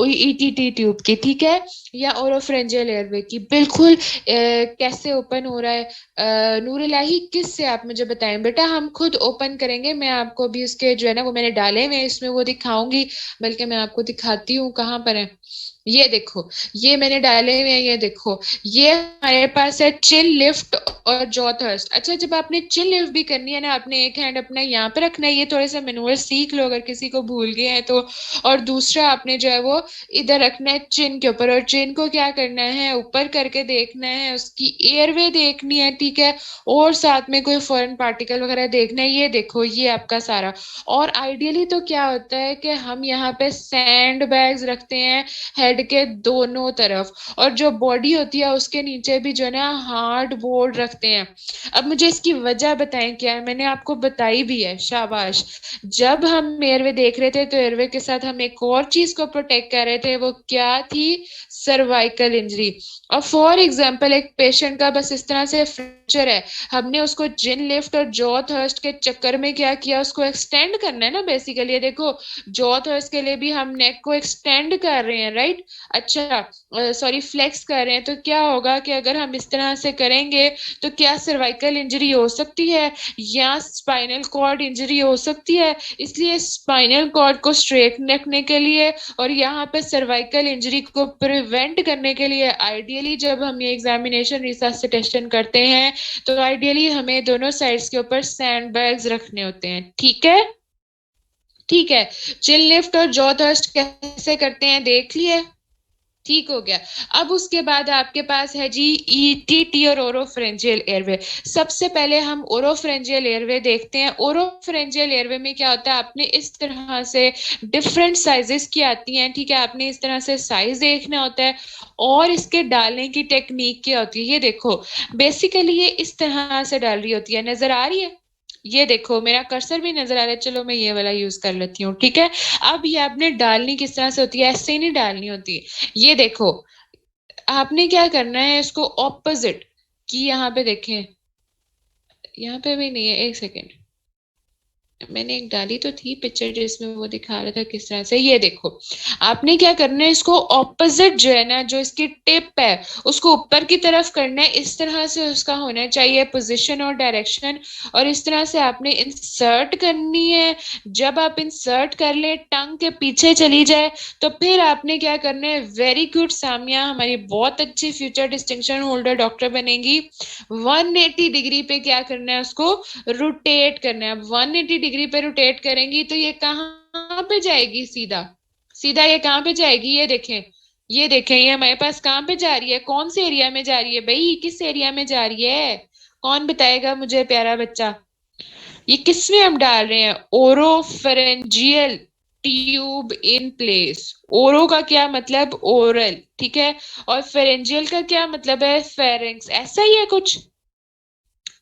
ईटीटी ट्यूब की, ठीक है, या ओरोफ्रेंजियल एयरवे की। बिल्कुल कैसे ओपन हो रहा है नूर इलाही, किस से आप मुझे बताएं बेटा, हम खुद ओपन करेंगे, मैं आपको भी उसके जो है ना वो मैंने डाले हुए हैं इसमें वो दिखाऊंगी, बल्कि मैं आपको दिखाती हूँ कहाँ पर है। ये देखो, ये मैंने डाले हुए हैं, ये देखो, ये हमारे पास है चिन लिफ्ट और जॉ थर्स्ट। अच्छा, जब आपने चिन लिफ्ट भी करनी है ना, आपने एक हैंड अपना यहाँ पे रखना है, ये थोड़े से मैनुअल सीख लो अगर किसी को भूल गए हैं तो, और दूसरा आपने जो है वो इधर रखना है चिन के ऊपर, और चिन को क्या करना है, ऊपर करके देखना है, उसकी एयरवे देखनी है, ठीक है, और साथ में कोई फॉरेन पार्टिकल वगैरह देखना है। ये देखो, ये आपका सारा। और आइडियली तो क्या होता है कि हम यहाँ पे सैंड बैग्स रखते हैं हेड के दोनों तरफ, और जो बॉडी होती है उसके नीचे भी जो है ना हार्ड बोर्ड रखते हैं। अब मुझे इसकी वजह बताएं क्या है, मैंने आपको बताई भी है, शाबाश। जब हम एयरवे देख रहे थे तो एयरवे के साथ हम एक और चीज को प्रोटेक्ट कर रहे थे, वो क्या थी, सर्वाइकल इंजरी। और फॉर एग्जाम्पल एक पेशेंट का बस इस तरह से फ्रैक्चर है, हमने उसको जिन लिफ्ट और जॉ थर्स्ट के चक्कर में क्या किया, उसको एक्सटेंड करना है ना बेसिकली। ये देखो, जॉ थर्स्ट के लिए भी हम नेक को एक्सटेंड कर रहे हैं, राइट। अच्छा, सॉरी, फ्लेक्स कर रहे हैं, तो क्या होगा कि अगर हम इस तरह से करेंगे तो क्या सर्वाइकल इंजरी हो सकती है या स्पाइनल कॉर्ड इंजरी हो सकती है। इसलिए स्पाइनल कॉर्ड को स्ट्रेट रखने के लिए और यहाँ पे सर्वाइकल इंजरी को प्रिवेंट करने के लिए आइडियली जब हम ये एग्जामिनेशन रिससिटेशन करते हैं तो आइडियली हमें दोनों साइड्स के ऊपर सैंड बैग्स रखने होते हैं, ठीक है। ठीक है, चिन लिफ्ट और जॉ थर्स्ट कैसे करते हैं देख लिए, ठीक हो गया। अब उसके बाद आपके पास है जी ईटीटी और ओरोफ्रेंजियल एयरवे। सबसे पहले हम ओरोफ्रेंजियल एयरवे देखते हैं। ओरोफ्रेंजियल एयरवे में क्या होता है, आपने इस तरह से डिफरेंट साइजेस की आती हैं, ठीक है, आपने इस तरह से साइज देखना होता है और इसके डालने की टेक्निक क्या होती है। ये देखो, बेसिकली ये इस तरह से डाल रही होती है, नजर आ रही है, ये देखो मेरा कर्सर भी नजर आ रहा है, चलो मैं ये वाला यूज कर लेती हूँ, ठीक है। अब ये आपने डालनी किस तरह से होती है, ऐसे ही नहीं डालनी होती। ये देखो, आपने क्या करना है, इसको ऑपोजिट की, यहाँ पे देखें, यहाँ पे भी नहीं है, एक सेकेंड, मैंने एक डाली तो थी पिक्चर जिसमें वो दिखा रहा था किस तरह से। ये देखो, आपने क्या करना है, इसको ऑपोजिट जो है ना, जो इसकी टिप है उसको ऊपर की तरफ करना है, इस तरह से उसका होना चाहिए पोजीशन और डायरेक्शन, और इस तरह से आपने इंसर्ट करनी है। जब आप इंसर्ट कर ले, टंग के पीछे चली जाए, तो फिर आपने क्या करना है, वेरी गुड सामिया, हमारी बहुत अच्छी फ्यूचर डिस्टिंक्शन होल्डर डॉक्टर बनेगी। 180 डिग्री पे क्या करना है, उसको रोटेट करना है। 180 डिग्री पे रोटेट करेंगी तो ये कहाँ पे जाएगी, सीधा सीधा ये कहाँ पे जाएगी, ये देखें, ये देखें, ये हमारे पास कहाँ पे जा रही है, कौन से एरिया में जा रही है भाई, किस एरिया में जा रही है, कौन बताएगा मुझे प्यारा बच्चा। ये किसमें हम डाल रहे हैं, ओरोफेरेंजियल ट्यूब इन प्लेस। ओरो का क्या मतलब, ओरल, ठीक है, और फेरेंजियल का क्या मतलब है, फेरेंक्स, ऐसा ही है कुछ,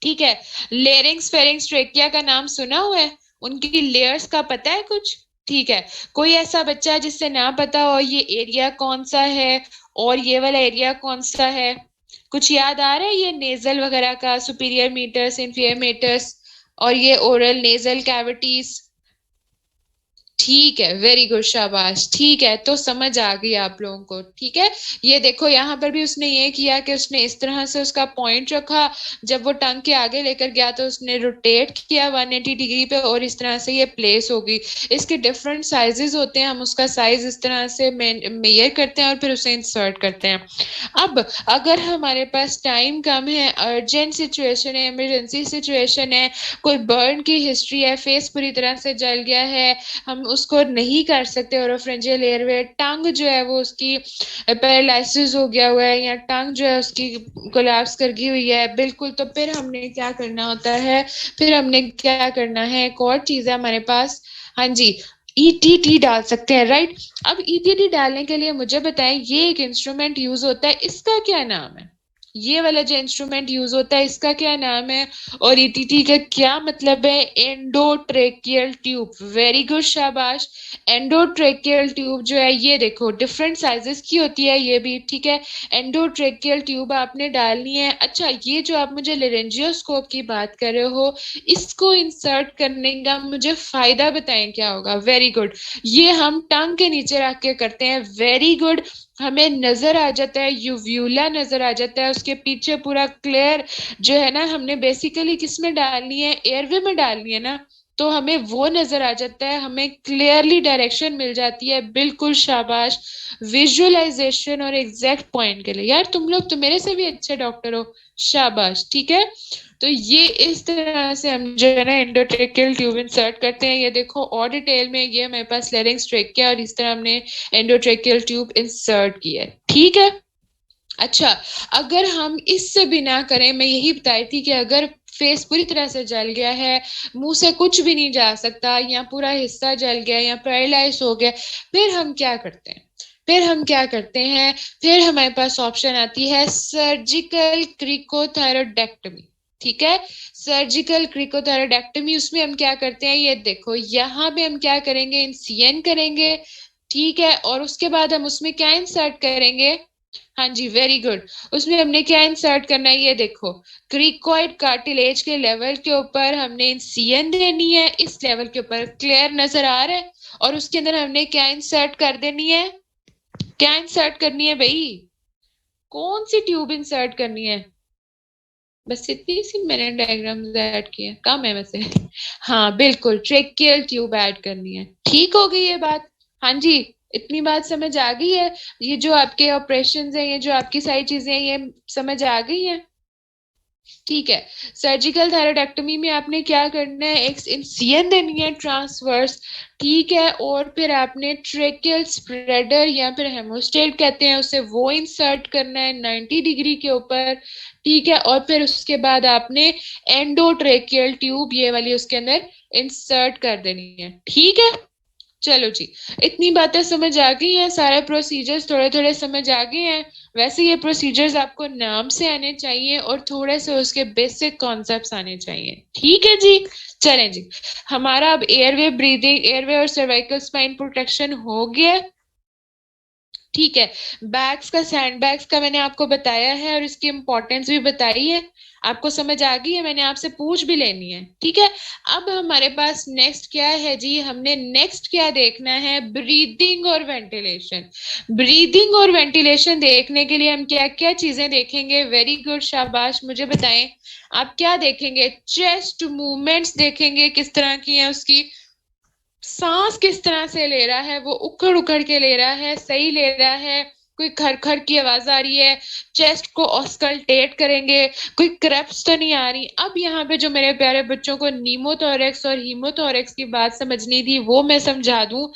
ठीक है। लेरिंग्स फेरिंग्स ट्रेकिया का नाम सुना हुआ है, उनकी लेयर्स का पता है कुछ? ठीक है, कोई ऐसा बच्चा जिससे ना पता हो ये एरिया कौन सा है और ये वाला एरिया कौन सा है? कुछ याद आ रहा है? ये नेजल वगैरह का, सुपीरियर मीटर्स, इंफीरियर मीटर्स, और ये ओरल नेजल कैविटीज। ठीक है, वेरी गुड, शाबाश। ठीक है, तो समझ आ गई आप लोगों को। ठीक है, ये देखो यहाँ पर भी उसने ये किया कि उसने इस तरह से उसका पॉइंट रखा, जब वो टंग के आगे लेकर गया तो उसने रोटेट किया 180 डिग्री पे और इस तरह से ये प्लेस होगी। इसके डिफरेंट साइजेस होते हैं, हम उसका साइज इस तरह से मेजर करते हैं और फिर उसे इंसर्ट करते हैं। अब अगर हमारे पास टाइम कम है, अर्जेंट सिचुएशन है, इमरजेंसी सिचुएशन है, कोई बर्न की हिस्ट्री है, फेस पूरी तरह से जल गया है, हम उसको नहीं कर सकते, ओरोफ्रेंजियल एयरवे, टंग जो है वो उसकी पैरालिसिस हो गया हुआ है या टंग जो है उसकी कोलैप्स कर गई हुई है बिल्कुल, तो फिर हमने क्या करना होता है? फिर हमने क्या करना है? एक और चीज है हमारे पास, हाँ जी, ईटीटी डाल सकते हैं, राइट। अब ईटीटी डालने के लिए मुझे बताएं, ये एक इंस्ट्रूमेंट यूज होता है, इसका क्या नाम है? ये वाला जो इंस्ट्रूमेंट यूज होता है इसका क्या नाम है? और ईटीटी का क्या मतलब है? Endotracheal tube. वेरी गुड, शाबाश। एंडोट्रेकियल ट्यूब जो है ये देखो डिफरेंट साइजेस की होती है ये भी, ठीक है। एंडोट्रेकियल ट्यूब आपने डालनी है। अच्छा, ये जो आप मुझे लेरेंजियोस्कोप की बात कर रहे हो, इसको इंसर्ट करने का मुझे फायदा बताएं क्या होगा? वेरी गुड, ये हम टंग के नीचे रख के करते हैं। वेरी गुड, हमें नजर आ जाता है, यूव्यूला नजर आ जाता है, उसके पीछे पूरा क्लियर जो है ना, हमने बेसिकली किस में डालनी है? एयरवे में डालनी है ना, तो हमें वो नजर आ जाता है, हमें क्लियरली डायरेक्शन मिल जाती है। बिल्कुल, शाबाश। विजुअलाइजेशन और एग्जैक्ट पॉइंट के लिए यार तुम लोग तो मेरे से भी अच्छे डॉक्टर हो, शाबाश। ठीक है, तो ये इस तरह से हम जो है ना एंडोट्रेकियल ट्यूब इंसर्ट करते हैं। ये देखो और डिटेल में, ये मेरे पास लेरिंग्स ट्रेकिया और इस तरह हमने एंडोट्रेकियल ट्यूब इंसर्ट किया है। ठीक है, अच्छा, अगर हम इससे भी ना करें, मैं यही बताई थी कि अगर फेस पूरी तरह से जल गया है, मुंह से कुछ भी नहीं जा सकता, या पूरा हिस्सा जल गया या पैरालाइज हो गया, फिर हम क्या करते हैं? फिर हम क्या करते हैं? फिर हमारे पास ऑप्शन आती है सर्जिकल क्रिकोथायरोडेक्टमी। ठीक है, सर्जिकल क्रिकोथायरोडेक्टमी, उसमें हम क्या करते हैं? ये देखो यहाँ पे हम क्या करेंगे? इंसियन करेंगे, ठीक है, और उसके बाद हम उसमें क्या इंसर्ट करेंगे? हाँ जी, वेरी गुड। उसमें हमने क्या इंसर्ट करना है? ये देखो, क्रिकोइड कार्टिलेज के लेवल के ऊपर हमने इंसियन देनी है, इस लेवल के ऊपर, क्लियर नजर आ रहा है? और उसके अंदर हमने क्या इंसर्ट कर देनी है? क्या इंसर्ट करनी है भाई? कौन सी ट्यूब इंसर्ट करनी है? बस इतनी सी मैंने डायग्राम्स ऐड किए, कम है वैसे। हाँ बिल्कुल, ट्रेकियल ट्यूब ऐड करनी है। ठीक हो गई ये बात? हाँ जी, इतनी बात समझ आ गई है? ये जो आपके ऑपरेशंस हैं, ये जो आपकी सारी चीजें हैं, ये समझ आ गई हैं? ठीक है, सर्जिकल थायरोइडेक्टमी में आपने क्या करना है? एक इंसिजन देनी है ट्रांसवर्स, ठीक है, और फिर आपने ट्रेकियल स्प्रेडर या फिर हेमोस्टेट कहते हैं उसे, वो इंसर्ट करना है 90 डिग्री के ऊपर, ठीक है, और फिर उसके बाद आपने एंडोट्रेकियल ट्यूब ये वाली उसके अंदर इंसर्ट कर देनी है। ठीक है, चलो जी, इतनी बातें समझ आ गई हैं, सारे प्रोसीजर्स थोड़े थोड़े समझ आ गए हैं। वैसे ये प्रोसीजर्स आपको नाम से आने चाहिए और थोड़े से उसके बेसिक कॉन्सेप्ट्स आने चाहिए। ठीक है जी, चलें जी, हमारा अब एयरवे ब्रीदिंग, एयरवे और सर्वाइकल स्पाइन प्रोटेक्शन हो गया। ठीक है, बैग्स का, सैंड बैग्स का मैंने आपको बताया है और इसकी इंपॉर्टेंस भी बताई है, आपको समझ आ गई है? मैंने आपसे पूछ भी लेनी है। ठीक है, अब हमारे पास नेक्स्ट क्या है जी? हमने नेक्स्ट क्या देखना है? ब्रीदिंग और वेंटिलेशन। ब्रीदिंग और वेंटिलेशन देखने के लिए हम क्या क्या चीजें देखेंगे? वेरी गुड, शाबाश, मुझे बताएं आप क्या देखेंगे? चेस्ट मूवमेंट्स देखेंगे, किस तरह की है उसकी, सांस किस तरह से ले रहा है, वो उखड़ उखड़ के ले रहा है, सही ले रहा है, कोई खर खर की आवाज आ रही है, चेस्ट को ऑस्कल्टेट करेंगे, कोई क्रैप्स तो नहीं आ रही। अब यहाँ पे जो मेरे प्यारे बच्चों को नीमोथोरेक्स और हीमोथोरेक्स की बात समझनी थी वो मैं समझा दूं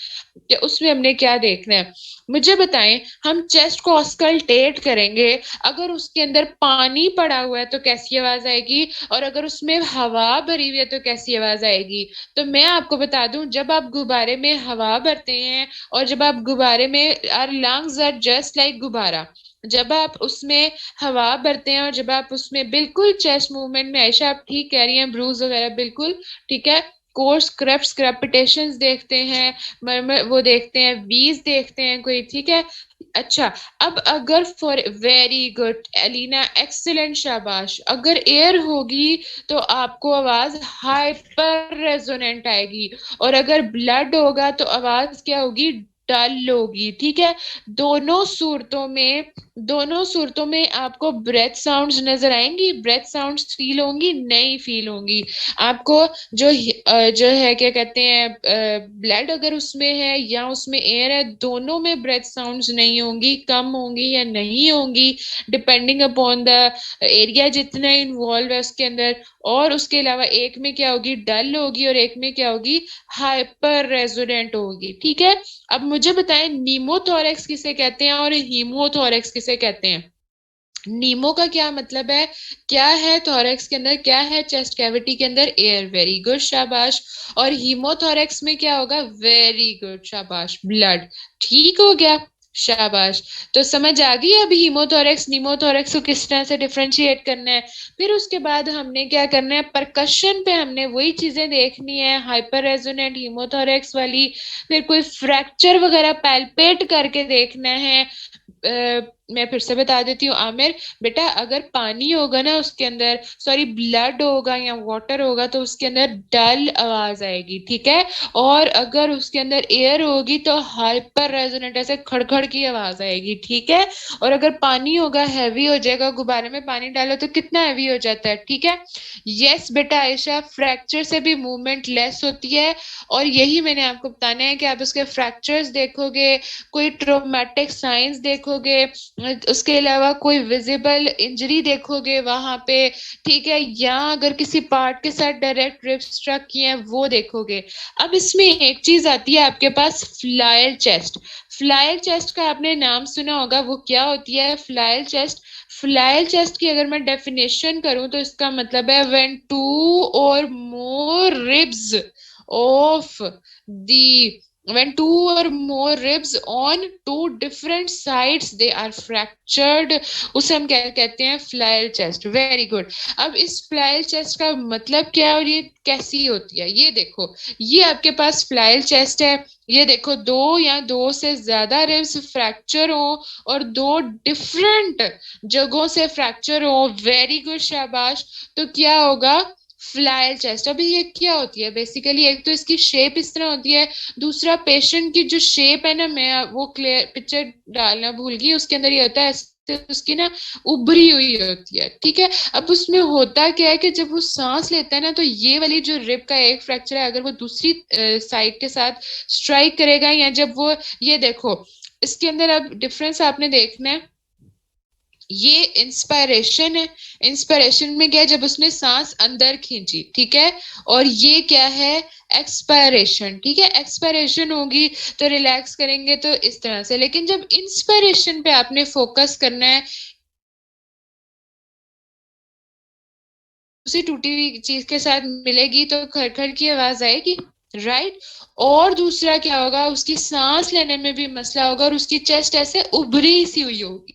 कि उसमें हमने क्या देखना है। मुझे बताएं, हम चेस्ट को ऑस्कल्टेट करेंगे, अगर उसके अंदर पानी पड़ा हुआ है तो कैसी आवाज आएगी, और अगर उसमें हवा भरी हुई है तो कैसी आवाज आएगी? तो मैं आपको बता दूं, जब आप गुब्बारे में हवा भरते हैं और जब आप गुब्बारे में, our lungs are just like गुब्बारा, जब आप उसमें हवा भरते हैं और जब आप उसमें बिल्कुल चेस्ट मूवमेंट में, आयशा आप ठीक कह रही हैं, ब्रूज वगैरह बिल्कुल ठीक है, कोर्स क्रेपिटेशंस देखते हैं, वो देखते हैं, वीज देखते हैं कोई, ठीक है। अच्छा, अब अगर फॉर वेरी गुड एलिना, एक्सीलेंट, शाबाश, अगर एयर होगी तो आपको आवाज हाइपर रेजोनेंट आएगी, और अगर ब्लड होगा तो आवाज क्या होगी, डल होगी, ठीक है। दोनों सूरतों में दोनों सूरतों में आपको ब्रेथ साउंड्स नजर आएंगी, ब्रेथ साउंड्स फील होंगी, नहीं फील होंगी आपको। जो है क्या कहते हैं, ब्लड अगर उसमें है या उसमें एयर है, दोनों में ब्रेथ साउंड्स नहीं होंगी, कम होंगी या नहीं होंगी, डिपेंडिंग अपॉन द एरिया जितना इन्वॉल्व है उसके अंदर। और उसके अलावा एक में क्या होगी, डल होगी, और एक में क्या होगी, हाइपर रेजोनेंट होगी, ठीक है। अब मुझे बताएं नीमोथोरेक्स किसे कहते हैं और हीमोथोरेक्स किसे कहते हैं। नीमो का क्या मतलब है, क्या है थोरेक्स के अंदर, क्या है चेस्ट कैविटी के अंदर, एयर, वेरी गुड, शाबाश। और हीमोथोरेक्स में क्या होगा, वेरी गुड, शाबाश, ब्लड, ठीक हो गया, शाबाश। तो समझ आ गई अब हीमोथोरेक्स नीमोथोरेक्स को किस तरह से डिफरेंशिएट करना है। फिर उसके बाद हमने क्या करना है, परकशन पे हमने वही चीजें देखनी है, हाइपर रेजोनेंट हीमोथोरेक्स वाली। फिर कोई फ्रैक्चर वगैरह पैल्पेट करके देखना है। मैं फिर से बता देती हूँ आमिर, बेटा अगर पानी होगा ना उसके अंदर, सॉरी ब्लड होगा या वाटर होगा, तो उसके अंदर डल आवाज आएगी, ठीक है। और अगर उसके अंदर एयर होगी तो हाइपर रेजोनेंट, ऐसे खड़खड़ की आवाज आएगी, ठीक है। और अगर पानी होगा हैवी हो जाएगा, गुब्बारे में पानी डालो तो कितना हैवी हो जाता है, ठीक है। यस बेटा आयशा, फ्रैक्चर से भी मूवमेंट लेस होती है, और यही मैंने आपको बताना है कि आप उसके फ्रैक्चर्स देखोगे, कोई ट्रोमेटिक साइंस देखोगे, उसके अलावा कोई विजिबल इंजरी देखोगे वहां पे, ठीक है, या अगर किसी पार्ट के साथ डायरेक्ट रिब स्ट्रक किए हैं वो देखोगे। अब इसमें एक चीज आती है आपके पास, फ्लायर चेस्ट। फ्लायर चेस्ट का आपने नाम सुना होगा, वो क्या होती है फ्लायर चेस्ट। फ्लायर चेस्ट की अगर मैं डेफिनेशन करूं तो इसका मतलब है when two or more ribs of the when two or more ribs on two different sides they are fractured, उसे हम क्या कहते हैं, फ्लायर चेस्ट, वेरी गुड। अब इस फ्लायर चेस्ट का मतलब क्या है और ये कैसी होती है, ये देखो, ये आपके पास फ्लायर चेस्ट है, ये देखो दो या दो से ज्यादा रिब्स फ्रैक्चर हो और दो डिफरेंट जगहों से फ्रैक्चर हो, वेरी गुड, शाबाश। तो क्या होगा, फ्लायर चेस्ट। अभी ये क्या होती है बेसिकली, एक तो इसकी शेप इस तरह होती है, दूसरा पेशेंट की जो शेप है ना, मैं वो क्लियर पिक्चर डालना भूल गई, उसके अंदर ये होता है उसकी ना उभरी हुई होती है, ठीक है। अब उसमें होता क्या है कि जब वो सांस लेता है ना, तो ये वाली जो रिब का एक फ्रैक्चर है, अगर वो दूसरी साइड के साथ स्ट्राइक करेगा, या जब वो, ये देखो इसके अंदर अब डिफरेंस आपने देखना है, ये इंस्पायरेशन है, इंस्पायरेशन में क्या है, जब उसने सांस अंदर खींची, ठीक है। और ये क्या है, एक्सपायरेशन, ठीक है। एक्सपायरेशन होगी तो रिलैक्स करेंगे तो इस तरह से, लेकिन जब इंस्पायरेशन पे आपने फोकस करना है, उसी टूटी हुई चीज के साथ मिलेगी तो खड़खड़ की आवाज आएगी, राइट। और दूसरा क्या होगा, उसकी सांस लेने में भी मसला होगा और उसकी चेस्ट ऐसे उभरी सी हुई होगी।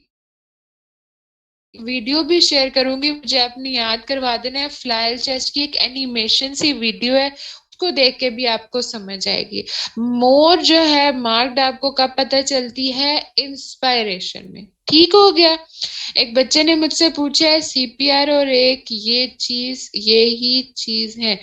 वीडियो भी शेयर करूंगी, मुझे अपनी याद करवा देना है, फ्लायर चेस्ट की एक एनिमेशन सी वीडियो है, उसको देख के भी आपको समझ आएगी। मोर जो है मार्क्ड आपको कब पता चलती है, इंस्पायरेशन में, ठीक हो गया। एक बच्चे ने मुझसे पूछा है सीपीआर और एक ये ही चीज है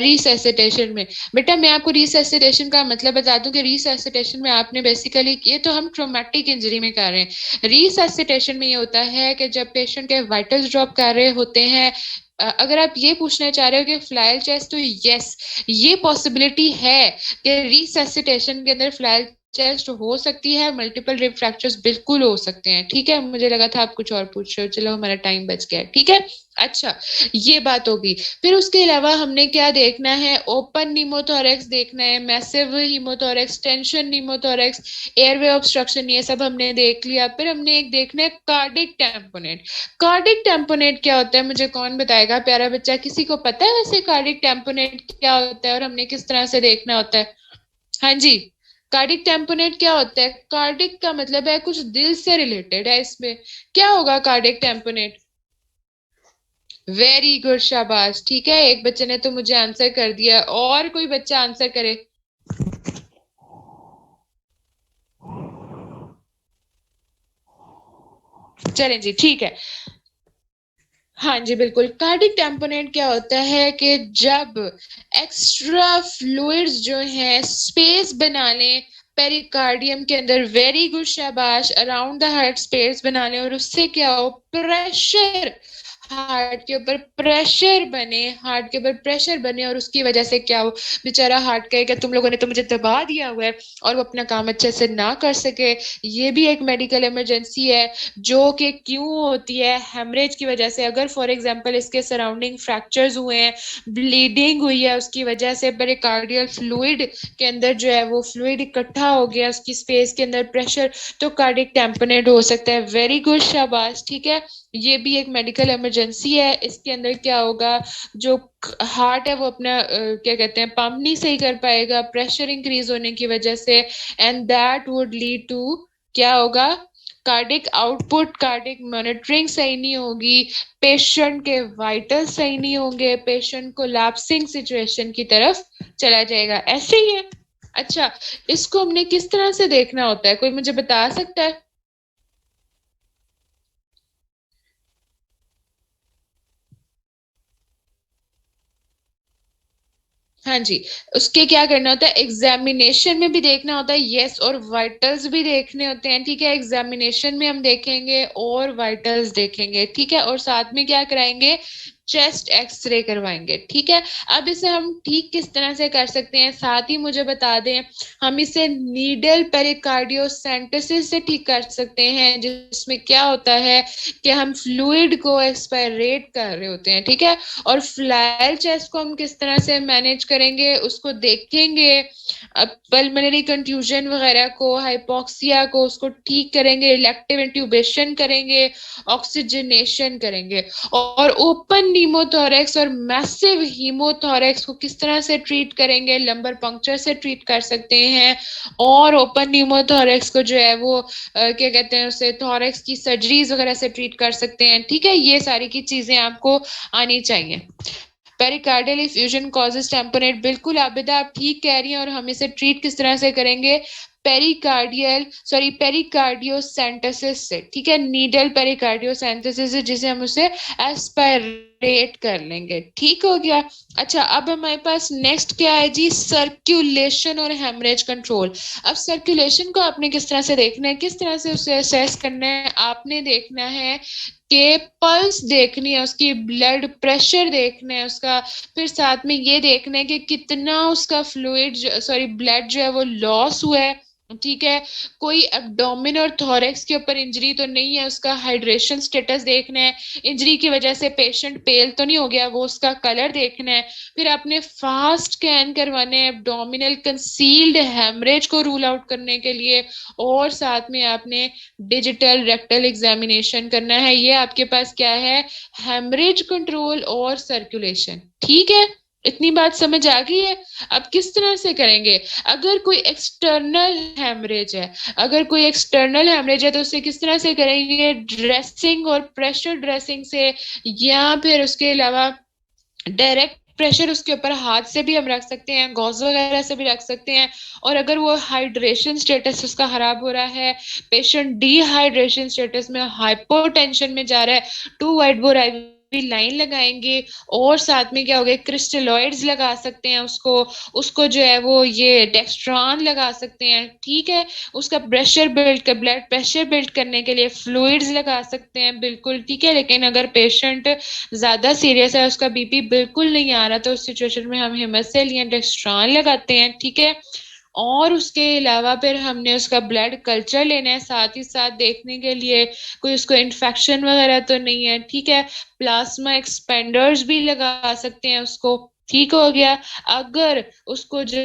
रिसैसिटेशन में। बेटा मैं आपको रिसैसिटेशन का मतलब बता दूं कि रिसैसिटेशन में आपने बेसिकली, ये तो हम ट्रोमेटिक इंजरी में कर रहे हैं, रिसैसिटेशन में ये होता है कि जब पेशेंट के वाइटल्स ड्रॉप कर रहे होते हैं, अगर आप ये पूछना चाह रहे हो कि फ्लायर चेस्ट, तो यस, ये पॉसिबिलिटी है कि रिसैसिटेशन के अंदर फ्लायर चेस्ट हो सकती है, मल्टीपल रिब फ्रैक्चर्स बिल्कुल हो सकते हैं, ठीक है। मुझे लगा था आप कुछ और पूछ रहे हो, चलो हमारा टाइम बच गया, ठीक है। अच्छा, ये बात होगी। फिर उसके अलावा हमने क्या देखना है, ओपन नीमोथोरेक्स देखना है, massive haemothorax, tension pneumothorax, airway obstruction, ये सब हमने देख लिया। फिर हमने एक देखना है कार्डिक टैम्पोनेट। कार्डिक टैम्पोनेट क्या होता है, मुझे कौन बताएगा, प्यारा बच्चा, किसी को पता है वैसे कार्डिक टैम्पोनेट क्या होता है और हमने किस तरह से देखना होता है। हाँ जी, कार्डिक टेम्पोनेट क्या होता है, कार्डिक का मतलब है कुछ दिल से रिलेटेड है, इसमें क्या होगा कार्डिक टेम्पोनेट, वेरी गुड, शाबाश। ठीक है, एक बच्चे ने तो मुझे आंसर कर दिया, और कोई बच्चा आंसर करे? चलें जी, ठीक है। हाँ जी, बिल्कुल। कार्डिक टेम्पोनेट क्या होता है कि जब एक्स्ट्रा फ्लूइड्स जो है स्पेस बना लें पेरिकार्डियम के अंदर, वेरी गुड, शाबाश, अराउंड द हार्ट स्पेस बना लें, और उससे क्या हो, प्रेशर, हार्ट के ऊपर प्रेशर बने, हार्ट के ऊपर प्रेशर बने, और उसकी वजह से क्या हो, बेचारा हार्ट कहेगा तुम लोगों ने तो मुझे दबा दिया हुआ है, और वो अपना काम अच्छे से ना कर सके। ये भी एक मेडिकल इमरजेंसी है, जो कि क्यों होती है, हेमरेज की वजह से। अगर फॉर एग्जांपल इसके सराउंडिंग फ्रैक्चर्स हुए हैं, ब्लीडिंग हुई है, उसकी वजह से पेरिकार्डियल फ्लूइड के अंदर जो है वो फ्लूइड इकट्ठा हो गया, उसकी स्पेस के अंदर प्रेशर, तो कार्डिक टैम्पोनेट हो सकता है। वेरी गुड, शाबाश। ठीक है, ये भी एक मेडिकल इमरजेंसी है। इसके अंदर क्या होगा, जो हार्ट है वो अपना क्या कहते हैं, पंप नहीं सही कर पाएगा प्रेशर इंक्रीज होने की वजह से, and that would lead to, क्या होगा, कार्डिक आउटपुट, कार्डिक मॉनिटरिंग सही नहीं होगी, पेशेंट के वाइटल सही नहीं होंगे, पेशेंट को लैप्सिंग सिचुएशन की तरफ चला जाएगा। ऐसे ही है। अच्छा, इसको हमने किस तरह से देखना होता है, कोई मुझे बता सकता है? हाँ जी, उसके क्या करना होता है, एग्जामिनेशन में भी देखना होता है, यस, और वाइटल्स भी देखने होते हैं। ठीक है, एग्जामिनेशन में हम देखेंगे और वाइटल्स देखेंगे। ठीक है, और साथ में क्या कराएंगे, चेस्ट एक्सरे करवाएंगे। ठीक है, अब इसे हम ठीक किस तरह से कर सकते हैं, साथ ही मुझे बता दें, हम इसे नीडल पेरिकार्डियोसेंटेसिस से ठीक कर सकते हैं, जिसमें क्या होता है कि हम फ्लूइड को एक्सपायरेट कर रहे होते हैं। ठीक है, और फ्लैल चेस्ट को हम किस तरह से मैनेज करेंगे, उसको देखेंगे, पल्मोनरी कंट्यूजन वगैरह को, हाइपोक्सिया को, उसको ठीक करेंगे, इलेक्टिव इंट्यूबेशन करेंगे, ऑक्सीजनेशन करेंगे, और ओपन न्यूमोथोरैक्स और मैसिव हीमोथोरैक्स को किस तरह से ट्रीट करेंगे, लंबर पंक्चर से ट्रीट कर सकते हैं, और ओपन न्यूमोथोरैक्स को जो है वो क्या कहते हैं, उसे थोरैक्स की सर्जरीज वगैरह से ट्रीट कर सकते हैं। ठीक है, ये सारी की चीजें आपको आनी चाहिए। पेरिकार्डियल इफ्यूजन कॉजेज टेम्पोनेट, बिल्कुल आबिदा, आप ठीक कह रही हैं, और हम इसे ट्रीट किस तरह से करेंगे, पेरिकार्डियोसेंटेसिस से। ठीक है, नीडल पेरिकार्डियोसेंटेसिस है, जिसे हम उसे एस्पायरेट कर लेंगे। ठीक हो गया। अच्छा, अब हमारे पास नेक्स्ट क्या है जी, सर्कुलेशन और हेमरेज कंट्रोल। अब सर्कुलेशन को आपने किस तरह से देखना है, किस तरह से उसे असेस करना है, आपने देखना है कि पल्स देखनी है, उसकी ब्लड प्रेशर देखना है उसका, फिर साथ में ये देखना है कि कितना उसका फ्लूइड, सॉरी ब्लड जो है वो लॉस हुआ है। ठीक है, कोई एब्डोमेन और थोरैक्स के ऊपर इंजरी तो नहीं है, उसका हाइड्रेशन स्टेटस देखना है, इंजरी की वजह से पेशेंट पेल तो नहीं हो गया, वो उसका कलर देखना है। फिर आपने फास्ट स्कैन करवाने हैं एब्डोमिनल कंसील्ड हेमरेज को रूल आउट करने के लिए, और साथ में आपने डिजिटल रेक्टल एग्जामिनेशन करना है। ये आपके पास क्या है, हेमरेज कंट्रोल और सर्कुलेशन। ठीक है, इतनी बात समझ आ गई है? अब किस तरह से करेंगे, अगर कोई एक्सटर्नल हेमरेज है, अगर कोई एक्सटर्नल हेमरेज है तो उसे किस तरह से करेंगे, ड्रेसिंग और प्रेशर ड्रेसिंग से, या फिर उसके अलावा डायरेक्ट प्रेशर उसके ऊपर हाथ से भी हम रख सकते हैं, गॉज वगैरह से भी रख सकते हैं। और अगर वो हाइड्रेशन स्टेटस उसका खराब हो रहा है, पेशेंट डिहाइड्रेशन स्टेटस में, हाइपोटेंशन में जा रहा है, two wide bore IV line लगाएंगे, और साथ में क्या हो गया, क्रिस्टलॉइड्स लगा सकते हैं उसको, उसको जो है वो ये डेक्स्ट्रॉन लगा सकते हैं। ठीक है, उसका प्रेशर बिल्ड कर, ब्लड प्रेशर बिल्ड करने के लिए फ्लूइड्स लगा सकते हैं, बिल्कुल ठीक है। लेकिन अगर पेशेंट ज्यादा सीरियस है, उसका बीपी बिल्कुल नहीं आ रहा, तो उस सिचुएशन में हम हिमसेल या डेक्स्ट्रॉन लगाते हैं। ठीक है, और उसके अलावा फिर हमने उसका ब्लड कल्चर लेना है, साथ ही साथ देखने के लिए कोई उसको इन्फेक्शन वगैरह तो नहीं है। ठीक है, प्लाज्मा एक्सपेंडर्स भी लगा सकते हैं उसको। ठीक हो गया, अगर उसको जो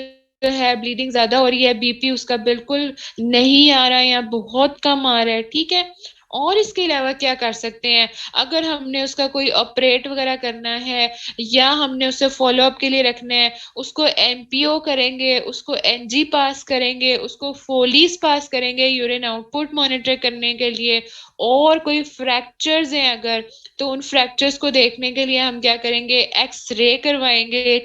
है ब्लीडिंग ज्यादा हो रही है, बीपी उसका बिल्कुल नहीं आ रहा है या बहुत कम आ रहा है, ठीक है, और इसके अलावा क्या कर सकते हैं, अगर हमने उसका कोई ऑपरेट वगैरह करना है या हमने उसे फॉलो अप के लिए रखना है, उसको एमपीओ करेंगे, उसको एनजी पास करेंगे, उसको फोलीस पास करेंगे यूरिन आउटपुट मॉनिटर करने के लिए। और कोई फ्रैक्चर्स हैं अगर, तो उन फ्रैक्चर्स को देखने के लिए हम क्या करेंगे, एक्सरे करवाएंगे।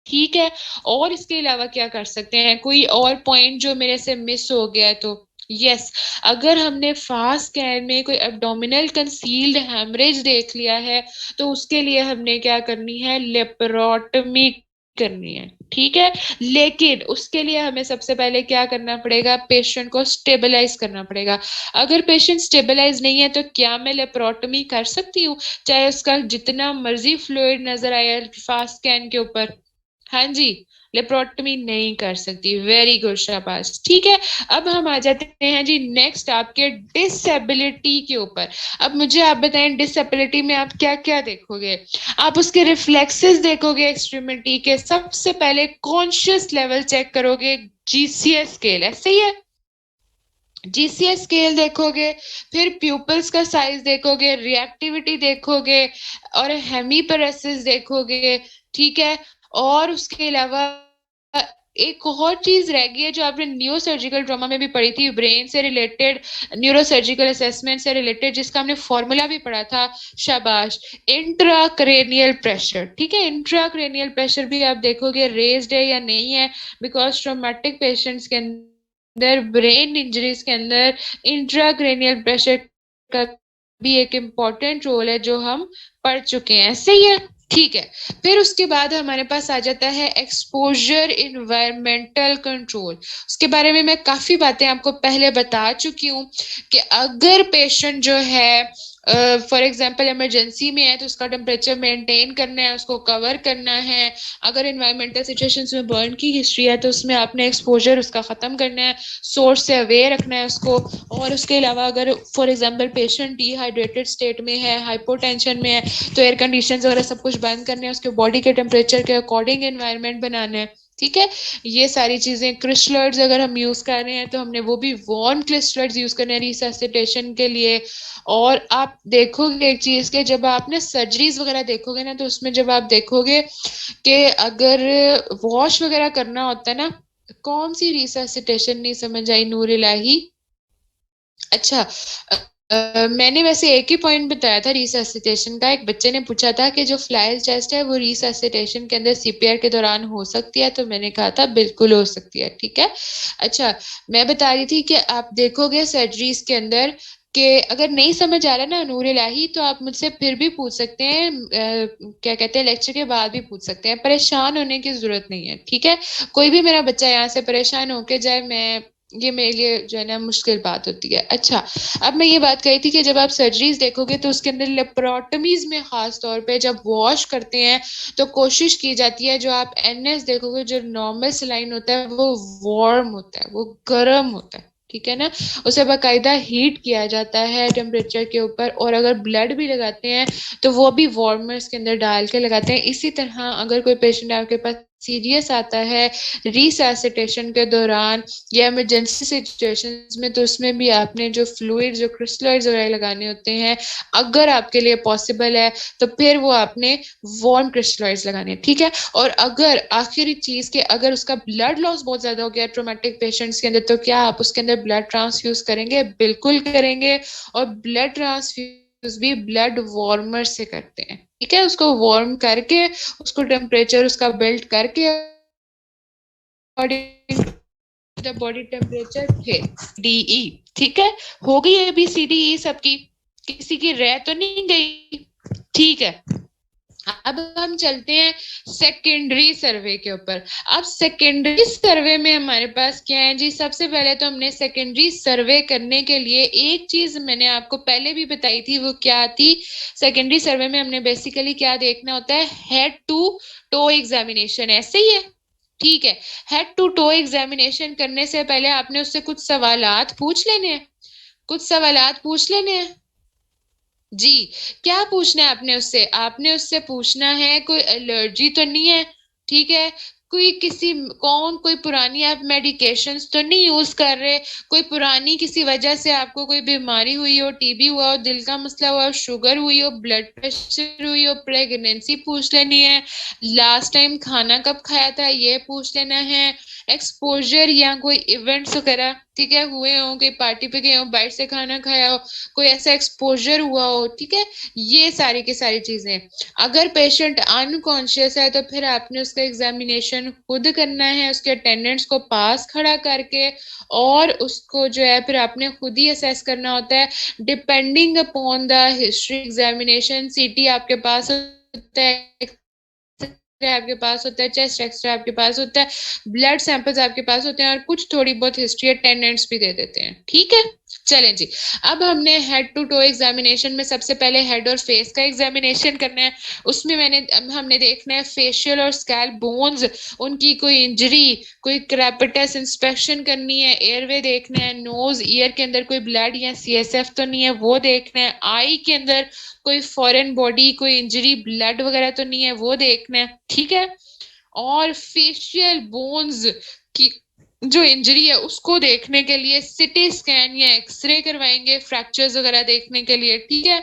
ठीक है। और इसके अलावा क्या कर सकते हैं, कोई और पॉइंट जो मेरे से मिस हो गया है तो यस, अगर हमने फास्ट स्कैन में कोई एब्डोमिनल कंसील्ड हेमरेज देख लिया है तो उसके लिए हमने क्या करनी है, लेप्रोटमी करनी है। ठीक है। लेकिन उसके लिए हमें सबसे पहले क्या करना पड़ेगा, पेशेंट को स्टेबलाइज करना पड़ेगा। अगर पेशेंट स्टेबलाइज नहीं है तो क्या मैं लेप्रोटमी कर सकती हूँ, चाहे उसका जितना मर्जी फ्लूइड नजर आए फास्ट स्कैन के ऊपर? हाँ जी, लेप्रोटमी नहीं कर सकती। वेरी गुड, शाबाश। ठीक है। अब हम आ जाते हैं जी नेक्स्ट आपके डिसेबिलिटी के ऊपर। अब मुझे आप बताएं, डिसेबिलिटी में आप क्या क्या देखोगे? आप उसके रिफ्लेक्सेस देखोगे एक्सट्रीमिटी के, सबसे पहले कॉन्शियस लेवल चेक करोगे, जीसीएस स्केल है, सही है? जीसीएस स्केल देखोगे, फिर प्यूपल्स का साइज देखोगे, रिएक्टिविटी देखोगे, और हेमीपरेसिस देखोगे। ठीक है। और उसके अलावा एक और चीज रह गई है जो आपने न्यूरो सर्जिकल ट्रॉमा में भी पढ़ी थी, ब्रेन से रिलेटेड न्यूरो सर्जिकल असेसमेंट से रिलेटेड, जिसका हमने फॉर्मूला भी पढ़ा था। शाबाश। Intracranial pressure. ठीक है, इंट्राक्रेनियल प्रेशर भी आप देखोगे रेज्ड है या नहीं है, बिकॉज ट्रॉमेटिक पेशेंट्स के अंदर, ब्रेन इंजरीज के अंदर इंट्राक्रेनियल प्रेशर का भी एक इम्पॉर्टेंट रोल है जो हम पढ़ चुके हैं। सही है। ठीक है। फिर उसके बाद हमारे पास आ जाता है एक्सपोजर इन्वायरमेंटल कंट्रोल। उसके बारे में मैं काफी बातें आपको पहले बता चुकी हूँ कि अगर पेशेंट जो है फॉर एग्जांपल इमरजेंसी में है तो उसका टेम्परेचर मेंटेन करना है, उसको कवर करना है। अगर इन्वायरमेंटल सिचुएशंस में बर्न की हिस्ट्री है तो उसमें आपने एक्सपोजर उसका खत्म करना है, सोर्स से अवेयर रखना है उसको। और उसके अलावा अगर for example patient dehydrated state में है, हाइपोटेंशन में है, तो एयर कंडीशंस वगैरह सब कुछ बंद करने हैं, उसके बॉडी के टेम्परेचर के अकॉर्डिंग एनवायरनमेंट बनाना है। ठीक है। ये सारी चीजें, क्रिस्टलर्स अगर हम यूज कर रहे हैं तो हमने वो भी वार्म क्रिस्टलर्स यूज करने हैं रिससिटेशन के लिए। और आप देखोगे एक चीज के, जब आपने सर्जरीज वगैरह देखोगे ना, तो उसमें जब आप देखोगे कि अगर वॉश वगैरह करना होता है ना, कौन सी रिससिटेशन नहीं समझ आई नूर इलाही? अच्छा, मैंने वैसे एक ही पॉइंट बताया था रिससिटेशन का। एक बच्चे ने पूछा था कि जो फ्लैल चेस्ट है वो रिससिटेशन के अंदर सीपीआर के दौरान हो सकती है, तो मैंने कहा था बिल्कुल हो सकती है। ठीक है। अच्छा, मैं बता रही थी कि आप देखोगे सर्जरीज के अंदर कि अगर नहीं समझ आ रहा ना नूर इलाही, तो आप मुझसे फिर भी पूछ सकते हैं, क्या कहते हैं, लेक्चर के बाद भी पूछ सकते हैं। परेशान होने की जरूरत नहीं है। ठीक है। कोई भी मेरा बच्चा यहाँ से परेशान होके जाए, मैं, ये मेरे लिए जो है ना मुश्किल बात होती है। अच्छा, अब मैं ये बात कही थी कि जब आप सर्जरीज देखोगे तो उसके अंदर लेप्रोटमीज में खास तौर पे जब वॉश करते हैं तो कोशिश की जाती है, जो आप एनएस देखोगे, जो नॉर्मल सलाइन होता है वो वार्म होता है, वो गर्म होता है। ठीक है ना, उसे बाकायदा हीट किया जाता है टेम्परेचर के ऊपर। और अगर ब्लड भी लगाते हैं तो वो भी वार्मर्स के अंदर डाल के लगाते हैं। इसी तरह अगर कोई पेशेंट आपके पास सीरियस आता है रिससिटेशन के दौरान या इमरजेंसी सिचुएशंस में, तो उसमें भी आपने जो फ्लूइड, जो क्रिस्टलाइड्स वगैरह लगाने होते हैं, अगर आपके लिए पॉसिबल है तो फिर वो आपने वार्म क्रिस्टलाइड्स लगाने हैं। ठीक है। और अगर आखिरी चीज के, अगर उसका ब्लड लॉस बहुत ज्यादा हो गया ट्रोमेटिक पेशेंट्स के अंदर, तो क्या आप उसके अंदर ब्लड ट्रांसफ्यूज करेंगे? बिल्कुल करेंगे। और ब्लड ट्रांसफ्यूज भी ब्लड वार्मर से करते हैं। ठीक है, उसको वार्म करके, उसको टेम्परेचर उसका बिल्ड करके द बॉडी टेम्परेचर फिर डीई। ठीक है। हो गई ABCDE सबकी, किसी की रह तो नहीं गई? ठीक है। अब हम चलते हैं सेकेंडरी सर्वे के ऊपर। अब सेकेंडरी सर्वे में हमारे पास क्या है जी, सबसे पहले तो हमने सेकेंडरी सर्वे करने के लिए एक चीज मैंने आपको पहले भी बताई थी, वो क्या थी? सेकेंडरी सर्वे में हमने बेसिकली क्या देखना होता है, हेड टू टो एग्जामिनेशन। ऐसे ही है? ठीक है। हेड टू टो एग्जामिनेशन करने से पहले आपने उससे कुछ सवालात पूछ लेने हैं, कुछ सवालात पूछ लेने हैं जी। क्या पूछना है आपने उससे? आपने उससे पूछना है कोई एलर्जी तो नहीं है? ठीक है। कोई पुरानी आप मेडिकेशंस तो नहीं यूज कर रहे, कोई पुरानी किसी वजह से आपको कोई बीमारी हुई हो, टीबी हुआ हो, दिल का मसला हुआ हो, शुगर हुई हो, ब्लड प्रेशर हुई हो, प्रेगनेंसी पूछ लेनी है, लास्ट टाइम खाना कब खाया था ये पूछ लेना है, एक्सपोजर या कोई इवेंट्स वगैरह ठीक है हुए हो, कोई पार्टी पे गए हो, बाहर से खाना खाया हो, कोई ऐसा एक्सपोजर हुआ हो, ठीक है, ये सारी की सारी चीजें। अगर पेशेंट अनकॉन्शियस है तो फिर आपने उसका एग्जामिनेशन खुद करना है, उसके अटेंडेंट्स को पास खड़ा करके, और उसको जो है फिर आपने खुद ही असेस करना होता है depending upon the history. Examination सीटी आपके पास होता है, आपके पास होता है, चेस्ट एक्सरे आपके पास होता है, ब्लड सैंपल्स आपके पास होते हैं, और कुछ थोड़ी बहुत हिस्ट्री अटेंडेंट्स भी दे देते हैं, ठीक है। चलें जी, अब हमने हेड टू टो एग्जामिनेशन में सबसे पहले हेड और फेस का एग्जामिनेशन करना है। उसमें हमने देखना है फेशियल और स्कैल्प बोन्स, उनकी कोई इंजरी, कोई क्रेपिटस इंस्पेक्शन करनी है, एयरवे देखना है, नोज ईयर के अंदर कोई ब्लड या सीएसएफ तो नहीं है वो देखना है, आई के अंदर कोई फॉरेन बॉडी, कोई इंजरी, ब्लड वगैरह तो नहीं है वो देखना है, ठीक है। और फेशियल बोन्स की जो इंजरी है उसको देखने के लिए सिटी स्कैन या एक्सरे करवाएंगे फ्रैक्चर्स वगैरह देखने के लिए, ठीक है।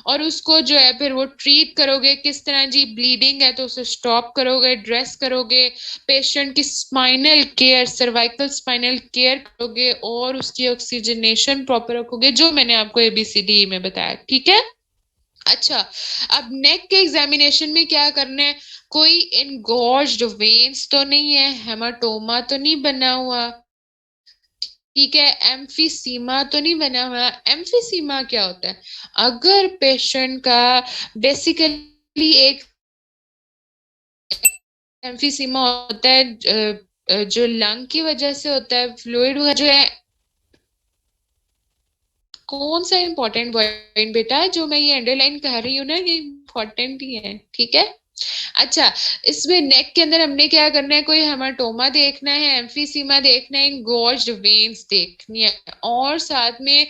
और उसको जो है फिर वो ट्रीट करोगे किस तरह जी, ब्लीडिंग है तो उसे स्टॉप करोगे, ड्रेस करोगे, पेशेंट की spinal care, cervical spinal care करोगे, और उसकी ऑक्सीजनेशन प्रॉपर रखोगे, जो मैंने आपको एबीसीडी में बताया, ठीक है। अच्छा, अब नेक के एग्जामिनेशन में क्या करना है, कोई इनगॉर्ज्ड वेन्स तो नहीं है, हेमाटोमा तो नहीं बना हुआ, ठीक है, एम्फीसीमा तो नहीं बना हुआ। एम्फीसीमा क्या होता है, अगर पेशेंट का बेसिकली एक एम्फीसीमा होता है जो लंग की वजह से होता है, फ्लूइड जो है, कौन सा इंपॉर्टेंट पॉइंट बेटा, जो मैं ये अंडरलाइन कर रही हूँ ना, ये इंपॉर्टेंट ही है, ठीक है। अच्छा, इसमें नेक के अंदर हमने क्या करना है, कोई हेमाटोमा देखना है, एम्फीसीमा देखना है, इंगॉर्ज्ड वेन्स देखनी है, और साथ में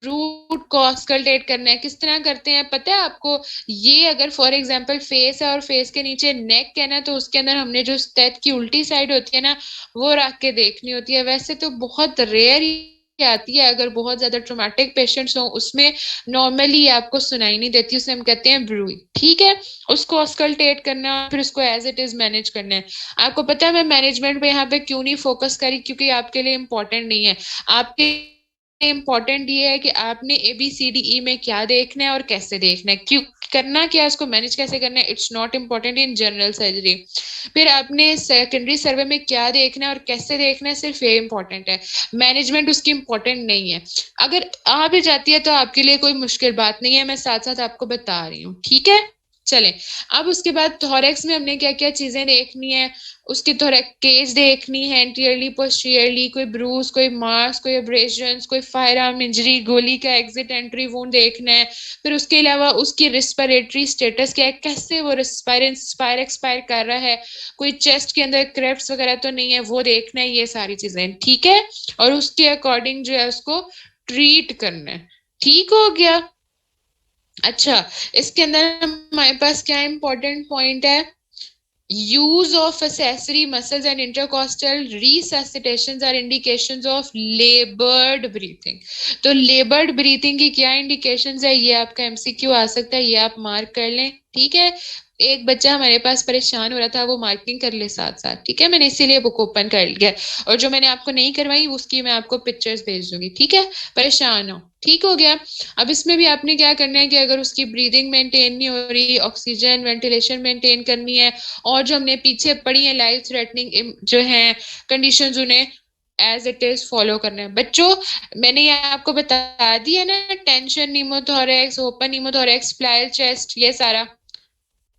रूट कॉस्कल्टेट करना है। किस तरह करते हैं पता है आपको, ये अगर फॉर एग्जांपल फेस है और फेस के नीचे नेक है ना, तो उसके अंदर हमने जो स्टेट की उल्टी साइड होती है ना, वो रख के देखनी होती है। वैसे तो बहुत रेयर ही आती है, अगर बहुत ज्यादा ट्रोमेटिक पेशेंट्स हो उसमें नॉर्मली आपको सुनाई नहीं देती, उसे हम कहते हैं ब्रूई, ठीक है। उसको ऑस्कल्टेट करना, फिर उसको एज इट इज मैनेज करना है। आपको पता है मैं मैनेजमेंट पे यहाँ पे क्यों नहीं फोकस करी, क्योंकि आपके लिए इंपॉर्टेंट नहीं है। आपके इम्पोर्टेंट ये है कि आपने ABCDE में क्या देखना है और कैसे देखना है, क्यों करना क्या है, उसको मैनेज कैसे करना है, it's not important in general surgery. फिर आपने सेकेंडरी सर्वे में क्या देखना है और कैसे देखना है, सिर्फ ये इम्पोर्टेंट है, मैनेजमेंट उसकी इम्पोर्टेंट नहीं है। अगर आ भी जाती है तो आपके लिए कोई मुश्किल बात नहीं है, मैं साथ साथ आपको बता रही हूँ, ठीक है। चलें, अब उसके बाद थोरेक्स में हमने क्या क्या चीजें देखनी है, उसकी थोरेकेज देखनी है, एंटीरियरली पोस्टीरियरली, कोई ब्रूज, कोई मार्क्स, कोई एब्रेशंस, कोई फायर आर्म इंजरी, गोली का एग्जिट एंट्री वुंड देखना है। फिर उसके अलावा उसकी रिस्पिरेटरी स्टेटस क्या है, कैसे वो इंस्पायर एक्सपायर कर रहा है, कोई चेस्ट के अंदर क्रेफ्ट्स वगैरह तो नहीं है वो देखना है, ये सारी चीजें, ठीक है। और उसके अकॉर्डिंग जो है उसको ट्रीट करना है, ठीक हो गया। अच्छा, इसके अंदर हमारे पास क्या इंपॉर्टेंट पॉइंट है, use of accessory muscles and intercostal resuscitations are indications of labored breathing। तो labored breathing की क्या indications है, ये आपका MCQ आ सकता है, ये आप मार्क कर लें, ठीक है। एक बच्चा हमारे पास परेशान हो रहा था, वो मार्किंग कर ले साथ साथ, ठीक है, मैंने इसीलिए बुक ओपन कर लिया, और जो मैंने आपको नहीं करवाई उसकी मैं आपको पिक्चर्स भेज दूंगी, ठीक है, परेशान हो, ठीक हो गया। अब इसमें भी आपने क्या करना है कि अगर उसकी ब्रीदिंग मेंटेन नहीं हो रही, ऑक्सीजन वेंटिलेशन मेंटेन करनी है, और जो हमने पीछे पढ़ी है लाइफ थ्रेटनिंग जो है कंडीशंस, उन्हें एज इट इज फॉलो करना है। बच्चों, मैंने ये आपको बता दिया ना, टेंशन निमोथोरेक्स, ओपन निमोथोरेक्स, फ्लैल चेस्ट, ये सारा,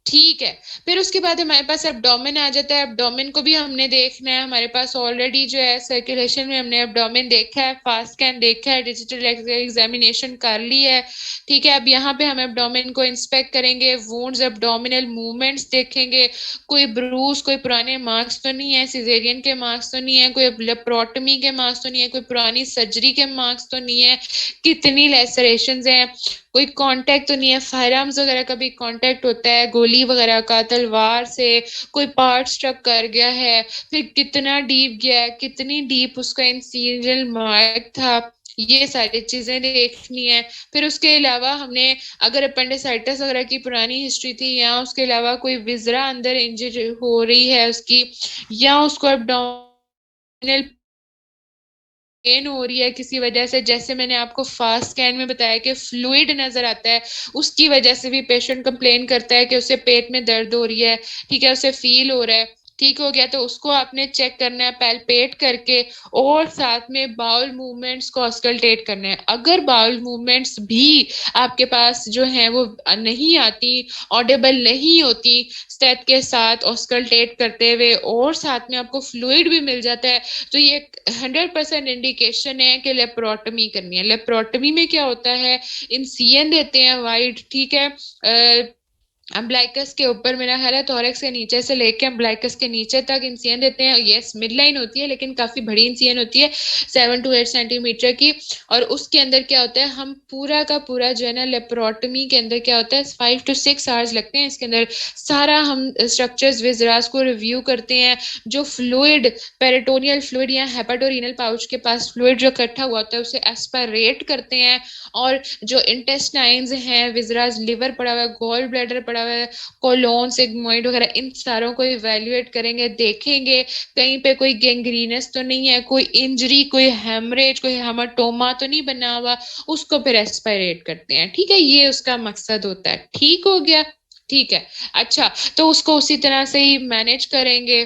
ठीक है। फिर उसके बाद हमारे पास एब्डोमेन आ जाता है, एब्डोमेन को भी हमने देखना है, हमारे पास ऑलरेडी जो है सर्कुलेशन में हमने एब्डोमेन देखा है, फास्ट स्कैन देखा है, डिजिटल एग्जामिनेशन कर ली है, ठीक है। अब यहाँ पे हम एब्डोमेन को इंस्पेक्ट करेंगे, वुंड्स, एब्डोमिनल मूवमेंट्स देखेंगे, कोई ब्रूस, कोई पुराने मार्क्स तो नहीं है, सिजेरियन के मार्क्स तो नहीं है, कोई लेप्रोटमी के मार्क्स तो नहीं है, कोई पुरानी सर्जरी के मार्क्स तो नहीं है, कितनी लेसरेशन हैं, कोई कांटेक्ट तो नहीं है, फायर आर्म्स वगैरह का भी कांटेक्ट होता है, गोली वगैरह का, तलवार से कोई पार्ट स्ट्रक कर गया है, फिर कितना डीप गया है, कितनी डीप उसका इंसिजन मार्क था, ये सारी चीजें देखनी है। फिर उसके अलावा हमने, अगर अपेंडिसाइटिस वगैरह की पुरानी हिस्ट्री थी, या उसके अलावा कोई विजरा अंदर इंजरी हो रही है उसकी, या उसको एब्डोमिनल पेन हो रही है किसी वजह से, जैसे मैंने आपको फास्ट स्कैन में बताया कि फ्लूइड नजर आता है, उसकी वजह से भी पेशेंट कंप्लेन करता है कि उसे पेट में दर्द हो रही है, ठीक है, उसे फील हो रहा है, ठीक हो गया, तो उसको आपने चेक करना है पैल्पेट करके, और साथ में बाउल मूवमेंट्स को ऑस्कल्टेट करना है। अगर बाउल मूवमेंट्स भी आपके पास जो है वो नहीं आती, ऑडिबल नहीं होती स्टेथ के साथ ऑस्कल्टेट करते हुए, और साथ में आपको फ्लूइड भी मिल जाता है, तो ये 100% इंडिकेशन है कि लेप्रोटमी करनी है। लेप्रोटमी में क्या होता है, इंसिजन देते हैं वाइड, ठीक है, अम्बलाइकस के ऊपर, मेरा ख्याल है थोरेक्स के नीचे से लेके अम्बलाइकस के नीचे तक इंसिजन देते हैं। यस, मिड लाइन होती है लेकिन काफी बड़ी इंसिजन होती है, 7 to 8 सेंटीमीटर की। और उसके अंदर क्या होता है, हम पूरा का पूरा जो है ना, लेप्रोटमी के अंदर क्या होता है, 5 to 6 आवर्स लगते हैं इसके अंदर। सारा हम स्ट्रक्चर्स विजरास को रिव्यू करते हैं, जो फ्लूइड, पेरिटोनियल फ्लूइड या हेपाटोरिनल पाउच के पास फ्लूइड जो इकट्ठा हुआ होता है उसे एस्पायरेट करते हैं, और जो इंटेस्टाइन्स हैं, विजरास, लिवर पड़ा हुआ है, गॉल ब्लैडर पड़ा हुआ है, कोलोन, सिग्मोइड वगैरह, इन सारों को इवेल्युएट करेंगे, देखेंगे कहीं पे कोई गैंग्रीनस तो नहीं है, कोई इंजरी, कोई हेमरेज, कोई हेमाटोमा तो नहीं बना हुआ, उसको फिर एस्पायरेट करते हैं, ठीक है, ये उसका मकसद होता है। ठीक हो गया, ठीक है। अच्छा, तो उसको उसी तरह से ही मैनेज करेंगे,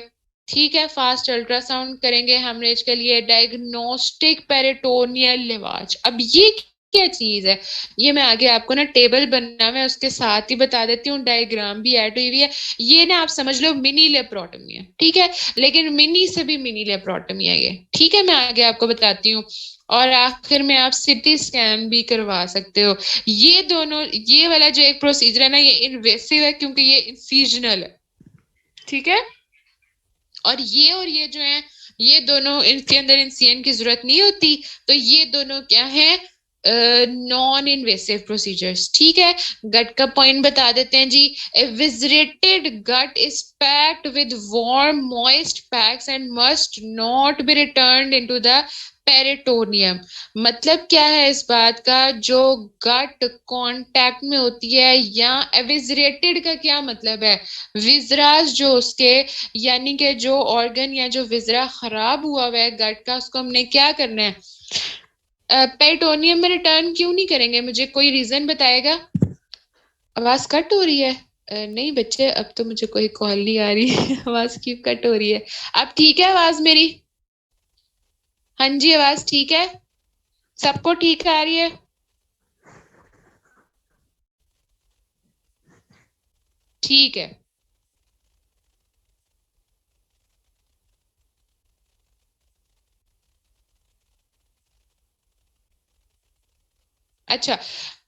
ठीक है। फास्ट अल्ट्रासाउंड करेंगे हेमरेज के लिए, डायग्नोस्टिक पेरिटोनियल लिवाज। अब ये क्या चीज है, ये मैं आगे आपको ना टेबल बना हुआ है उसके साथ ही बता देती हूँ, डायग्राम भी ऐड हुई हुई है। ये ना आप समझ लो मिनी लेप्रोटमी है, ठीक है, लेकिन मिनी से भी मिनी लेप्रोटमी है ये, ठीक है, मैं आगे आपको बताती हूँ। और आखिर में आप सिटी स्कैन भी करवा सकते हो। ये दोनों, ये वाला जो एक प्रोसीजर है ना, ये इन्वेसिव है क्योंकि ये इंसिजनल है, ठीक है। और ये जो है, ये दोनों, इनके अंदर इंसिजन की जरूरत नहीं होती, तो ये दोनों क्या है, नॉन इन्वेसिव प्रोसीजर्स, ठीक है। गट का पॉइंट बता देते हैं जी। Eviscerated gut is packed with warm moist packs and must not be returned into the peritoneum. मतलब क्या है इस बात का, जो गट कांटेक्ट में होती है, या एविजरेटेड का क्या मतलब है, विजरास जो उसके, यानी कि जो ऑर्गन या जो विजरा खराब हुआ हुआ है गट का, उसको हमने क्या करना है, पेरिटोनियम में रिटर्न क्यों नहीं करेंगे, मुझे कोई रीजन बताएगा। आवाज कट हो रही है। नहीं बच्चे, अब तो मुझे कोई कॉल नहीं आ रही आवाज क्यों कट हो रही है। अब ठीक है आवाज मेरी? हाँ जी, आवाज ठीक है, सबको ठीक आ रही है? ठीक है। अच्छा,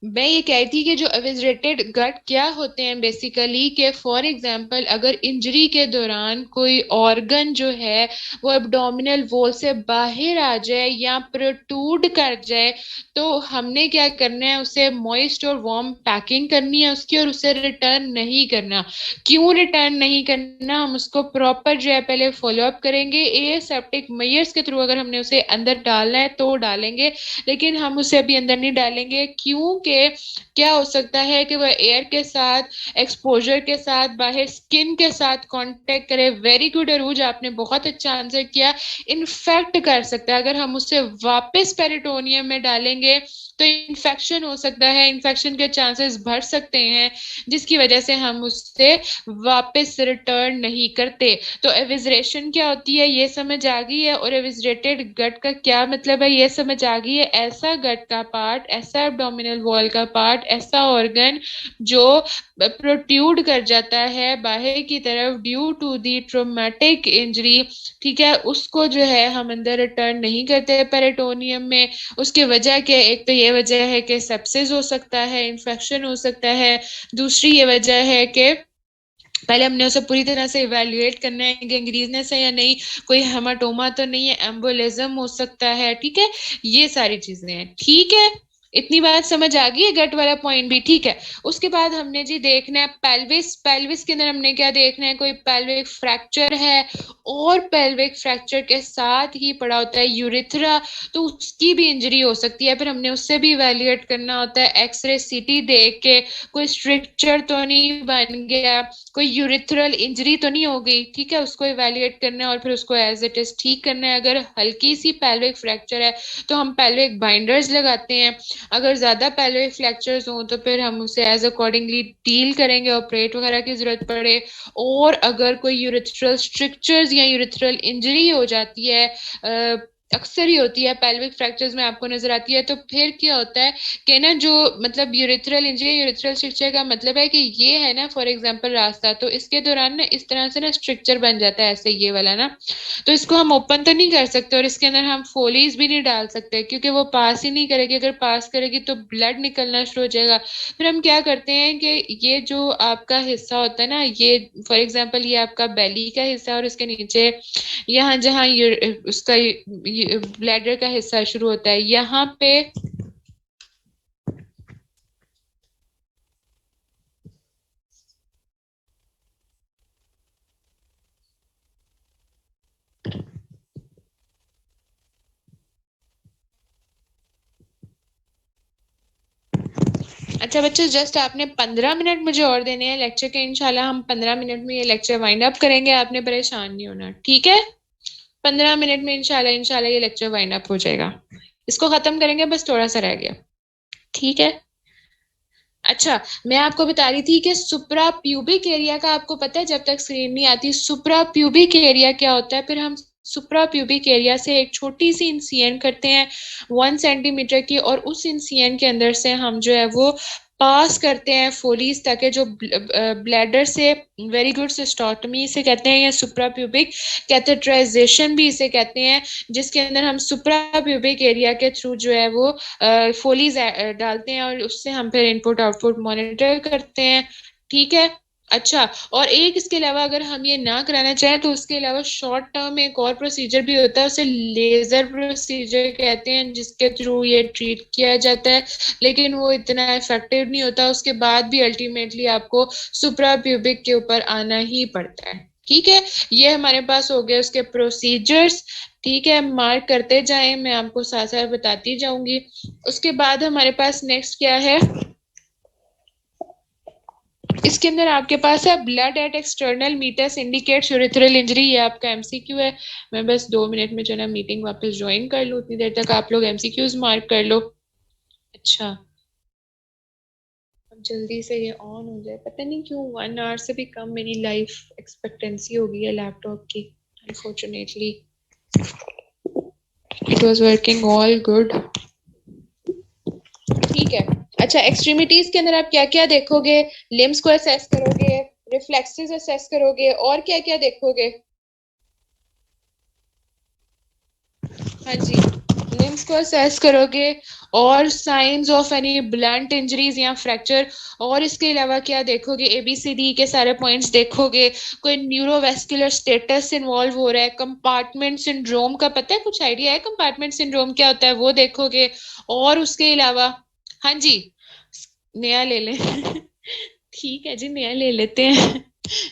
मैं ये कह रही थी कि जो अविजरेटेड गट क्या होते हैं बेसिकली, कि फॉर एग्जांपल अगर इंजरी के दौरान कोई ऑर्गन जो है वो एब्डोमिनल वॉल से बाहर आ जाए या प्रोट्रूड कर जाए, तो हमने क्या करना है, उसे मॉइस्ट और वार्म पैकिंग करनी है उसकी, और उसे रिटर्न नहीं करना। क्यों रिटर्न नहीं करना, हम उसको प्रॉपर जो है पहले फॉलो अप करेंगे, एसेप्टिक मेजर्स के थ्रू, अगर हमने उसे अंदर डालना है तो डालेंगे, लेकिन हम उसे अभी अंदर नहीं डालेंगे, क्योंकि क्या हो सकता है कि वह एयर के साथ, एक्सपोजर के साथ, बाहर स्किन के साथ कांटेक्ट करे। वेरी गुड अरूज, आपने बहुत अच्छा आंसर किया। इन्फेक्ट कर सकता है, अगर हम उसे वापस पेरिटोनियम में डालेंगे तो इन्फेक्शन हो सकता है, इन्फेक्शन के चांसेस बढ़ सकते हैं, जिसकी वजह से हम उससे वापस रिटर्न नहीं करते। तो एविजरेशन क्या होती है ये समझ आ गई है, और एविजरेटेड गट का क्या मतलब है ये समझ आ गई है। ऐसा गट का पार्ट, ऐसा एब्डोमिनल वॉल का पार्ट, ऐसा ऑर्गन जो प्रोट्यूड कर जाता है बाहर की तरफ due to the traumatic injury, ठीक है, उसको जो है हम अंदर रिटर्न नहीं करते पेरिटोनियम में। उसकी वजह क्या है, एक तो ये वजह है कि सेप्सिस हो सकता है, इन्फेक्शन हो सकता है। दूसरी ये वजह है कि पहले हमने उसे पूरी तरह से इवेल्युएट करना है, गैंग्रीनस है या नहीं, कोई हेमाटोमा तो नहीं है, एम्बोलिज्म हो सकता है, ठीक है, ये सारी चीजें हैं, ठीक है। इतनी बात समझ आ गई है, गट वाला पॉइंट भी ठीक है। उसके बाद हमने जी देखना है पेल्विस। पेल्विस के अंदर हमने क्या देखना है, कोई पेल्विक फ्रैक्चर है, और पेल्विक फ्रैक्चर के साथ ही पड़ा होता है यूरिथ्रा, तो उसकी भी इंजरी हो सकती है। फिर हमने उससे भी इवेल्युएट करना होता है एक्सरे सीटी देख के, कोई स्ट्रक्चर तो नहीं बन गया, कोई यूरिथ्रल इंजरी तो नहीं हो गई, ठीक है, उसको इवेल्युएट करना है और फिर उसको एज इट इज ठीक करना है। अगर हल्की सी पेल्विक फ्रैक्चर है तो हम पेल्विक बाइंडर्स लगाते हैं, अगर ज्यादा पेल्विक फ्रैक्चर्स हो तो फिर हम उसे एज अकॉर्डिंगली डील करेंगे, ऑपरेट वगैरह की जरूरत पड़े। और अगर कोई यूरिथ्रल स्ट्रक्चर्स या यूरिथ्रल इंजरी हो जाती है, अक्सर ही होती है पेल्विक फ्रैक्चर्स में आपको नजर आती है, तो फिर क्या होता है कि ना जो मतलब यूरिथ्रल इंजरी, यूरिथ्रल स्ट्रक्चर का मतलब है कि ये है ना फॉर एग्जांपल रास्ता, तो इसके दौरान ना इस तरह से ना स्ट्रक्चर बन जाता है ऐसे ये वाला ना, तो इसको हम ओपन तो नहीं कर सकते और इसके अंदर हम फोलीज भी नहीं डाल सकते क्योंकि वो पास ही नहीं करेगी। अगर पास करेगी तो ब्लड निकलना शुरू हो जाएगा। फिर हम क्या करते हैं कि ये जो आपका हिस्सा होता है ना, ये फॉर एग्जांपल ये आपका बेली का हिस्सा है और इसके नीचे यहाँ जहाँ उसका ब्लैडर का हिस्सा शुरू होता है, यहाँ पे अच्छा बच्चों, जस्ट आपने 15 मिनट मुझे और देने हैं लेक्चर के। इंशाल्लाह हम 15 मिनट में ये लेक्चर वाइंड अप करेंगे, आपने परेशान नहीं होना, ठीक है। 15 मिनट में इंशाल्लाह इंशाल्लाह ये लेक्चर वाइंड अप हो जाएगा, इसको खत्म करेंगे, बस थोड़ा सा रह गया, ठीक है। अच्छा, मैं आपको बता रही थी कि सुप्रा प्यूबिक एरिया का आपको पता है, जब तक स्क्रीन नहीं आती, सुप्रा प्यूबिक एरिया क्या होता है। फिर हम सुप्रा प्यूबिक एरिया से एक छोटी सी इंसियन करते हैं 1 सेंटीमीटर की, और उस इंसियन के अंदर से हम जो है वो पास करते हैं फोलीज, ताकि जो ब्लैडर से, वेरी गुड, सिस्टोटमी इसे कहते हैं, या सुप्रा प्यूबिक कैथेटराइजेशन भी इसे कहते हैं, जिसके अंदर हम सुप्रा प्यूबिक एरिया के थ्रू जो है वो फोलीज डालते हैं और उससे हम फिर इनपुट आउटपुट मॉनिटर करते हैं, ठीक है। अच्छा, और एक इसके अलावा अगर हम ये ना कराना चाहें तो उसके अलावा शॉर्ट टर्म एक और प्रोसीजर भी होता है, उसे लेजर प्रोसीजर कहते हैं, जिसके थ्रू ये ट्रीट किया जाता है, लेकिन वो इतना इफेक्टिव नहीं होता। उसके बाद भी अल्टीमेटली आपको सुप्रा प्यूबिक के ऊपर आना ही पड़ता है, ठीक है। ये हमारे पास हो गए उसके प्रोसीजर्स, ठीक है, मार्क करते जाएं, मैं आपको साथ साथ बताती जाऊंगी। उसके बाद हमारे पास नेक्स्ट क्या है, इसके अंदर आपके पास है blood at external meatus indicates urethral injury, ये आपका एमसीक्यू है। मैं बस 2 मिनट में जो ना मीटिंग वापस ज्वाइन कर लूँ, उतनी देर तक आप लोग एमसीक्यूज मार्क कर लो। अच्छा, अब जल्दी से ये ऑन हो जाए, पता नहीं क्यों 1 आवर से भी कम मेरी लाइफ एक्सपेक्टेंसी हो गई है लैपटॉप की, unfortunately it was working all good, ठीक है। अच्छा, एक्सट्रीमिटीज के अंदर आप क्या क्या देखोगे, लिम्स को असेस करोगे, रिफ्लेक्सेस असेस करोगे, और क्या क्या देखोगे। हाँ जी, लिम्स को असेस करोगे, और science of any blunt injuries या फ्रैक्चर, और इसके अलावा क्या देखोगे, एबीसीडी के सारे पॉइंट्स देखोगे, कोई न्यूरोवेस्कुलर स्टेटस इन्वॉल्व हो रहा है, कंपार्टमेंट सिंड्रोम का पता है, कुछ आइडिया है कंपार्टमेंट सिंड्रोम क्या होता है, वो देखोगे। और उसके अलावा हाँ जी, नया ले लें ठीक है जी, नया ले लेते हैं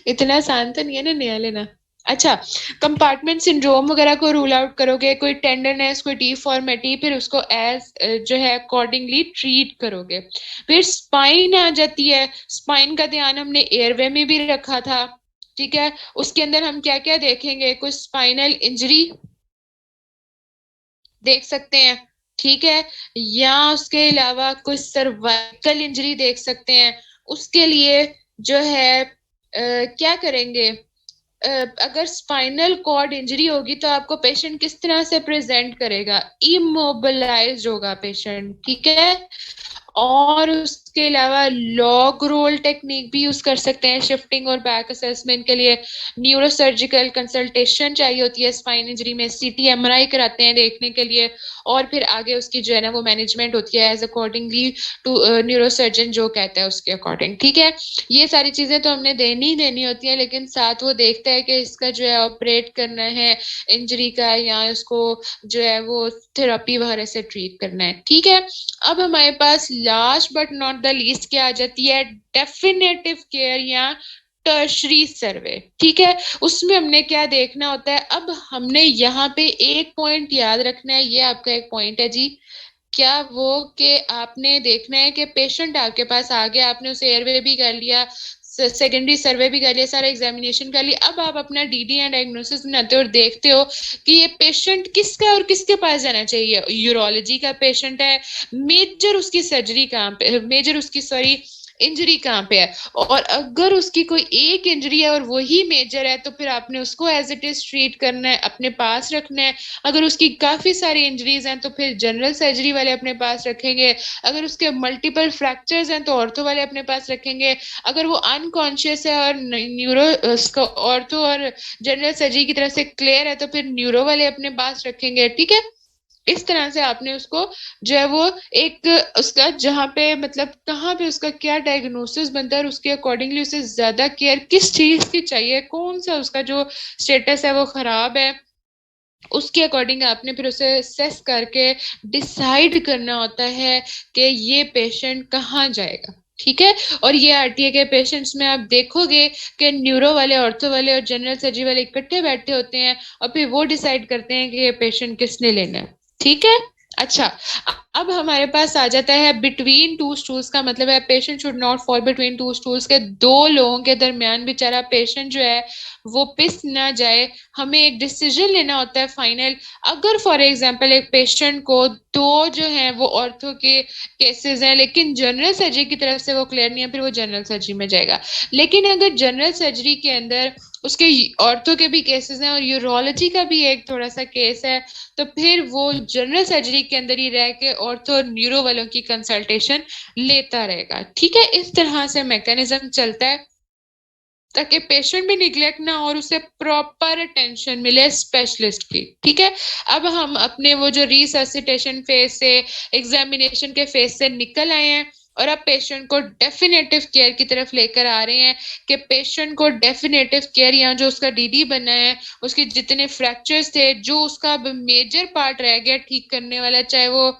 इतना आसान तो नहीं है ना नया लेना। अच्छा, कंपार्टमेंट सिंड्रोम वगैरह को रूल आउट करोगे, कोई टेंडरनेस, कोई डिफॉर्मिटी, फिर उसको एज जो है अकॉर्डिंगली ट्रीट करोगे। फिर स्पाइन आ जाती है, स्पाइन का ध्यान हमने एयरवे में भी रखा था, ठीक है। उसके अंदर हम क्या क्या देखेंगे, कोई स्पाइनल इंजरी देख सकते हैं, ठीक है, या उसके अलावा कोई सर्वाइकल इंजरी देख सकते हैं। उसके लिए जो है क्या करेंगे, अगर स्पाइनल कॉर्ड इंजरी होगी तो आपको पेशेंट किस तरह से प्रेजेंट करेगा, इमोबिलाइज्ड होगा पेशेंट, ठीक है। और उसके अलावा लॉग रोल टेक्निक भी यूज कर सकते हैं शिफ्टिंग और बैक असेसमेंट के लिए। न्यूरोसर्जिकल कंसल्टेशन चाहिए होती है स्पाइन इंजरी में, सीटी एमआरआई कराते हैं देखने के लिए, और फिर आगे उसकी जो है ना वो मैनेजमेंट होती है एज अकॉर्डिंगली टू न्यूरोसर्जन जो कहता है उसके अकॉर्डिंग। ठीक है, ये सारी चीजें तो हमने देनी ही देनी होती है, लेकिन साथ वो देखता है कि इसका जो है ऑपरेट करना है इंजरी का, या उसको जो है वो थेरेपी वगैरह से ट्रीट करना है। ठीक है, अब हमारे पास last but not the least क्या आ जाती है, डेफिनेटिव केयर या टर्शरी सर्वे। ठीक है, उसमें हमने क्या देखना होता है, अब हमने यहाँ पे एक पॉइंट याद रखना है, ये आपका एक पॉइंट है जी, क्या वो कि आपने देखना है कि पेशेंट आपके पास आ गया, आपने उसे एयरवे भी कर लिया, सेकेंडरी सर्वे भी कर लिया, सारा एग्जामिनेशन कर लिया, अब आप अपना डीडी एंड डायग्नोसिस बनाते हो और देखते हो कि ये पेशेंट किसका और किसके पास जाना चाहिए। यूरोलॉजी का पेशेंट है, मेजर उसकी सर्जरी कहाँ पे, मेजर उसकी सॉरी इंजरी कहाँ पे है, और अगर उसकी कोई एक इंजरी है और वही मेजर है तो फिर आपने उसको एज इट इज ट्रीट करना है, अपने पास रखना है। अगर उसकी काफी सारी इंजरीज हैं तो फिर जनरल सर्जरी वाले अपने पास रखेंगे, अगर उसके मल्टीपल फ्रैक्चर्स हैं तो ऑर्थो वाले अपने पास रखेंगे, अगर वो अनकॉन्शियस है और न्यूरो ऑर्थो और जनरल सर्जरी की तरफ से क्लियर है तो फिर न्यूरो वाले अपने पास रखेंगे। ठीक है, इस तरह से आपने उसको जो है वो एक उसका जहाँ पे मतलब कहाँ पे उसका क्या डायग्नोसिस बनता है और उसके अकॉर्डिंगली उसे ज्यादा केयर किस चीज की चाहिए, कौन सा उसका जो स्टेटस है वो खराब है, उसके अकॉर्डिंग आपने फिर उसे असेस करके डिसाइड करना होता है कि ये पेशेंट कहाँ जाएगा। ठीक है, और ये आरटीए के पेशेंट्स में आप देखोगे कि न्यूरो वाले, ऑर्थो वाले और जनरल सर्जरी वाले इकट्ठे बैठे होते हैं और फिर वो डिसाइड करते हैं कि ये पेशेंट किसने लेना है। ठीक है, अच्छा, अब हमारे पास आ जाता है बिटवीन टू स्टूल्स का मतलब है patient should not fall between two stools, के दो लोगों के दरमियान बेचारा पेशेंट जो है वो पिस ना जाए। हमें एक डिसीजन लेना होता है फाइनल। अगर फॉर एग्जांपल एक पेशेंट को दो जो है वो ऑर्थो के केसेस हैं लेकिन जनरल सर्जरी की तरफ से वो क्लियर नहीं है, फिर वो जनरल सर्जरी में जाएगा। लेकिन अगर जनरल सर्जरी के अंदर उसके ऑर्थो के भी केसेस हैं और यूरोलॉजी का भी एक थोड़ा सा केस है, तो फिर वो जनरल सर्जरी के अंदर ही रह के ऑर्थो और न्यूरो वालों की कंसल्टेशन लेता रहेगा। ठीक है, इस तरह से मैकेनिज्म चलता है ताकि पेशेंट भी निग्लेक्ट ना हो और उसे प्रॉपर अटेंशन मिले स्पेशलिस्ट की। ठीक है, अब हम अपने वो जो रिससिटेशन फेज से एग्जामिनेशन के फेज से निकल आए हैं और अब पेशेंट को डेफिनेटिव केयर की तरफ लेकर आ रहे हैं कि पेशेंट को डेफिनेटिव केयर, यहाँ जो उसका डीडी बना है, उसके जितने फ्रैक्चर्स थे, जो उसका मेजर पार्ट रह गया ठीक करने वाला, चाहे वो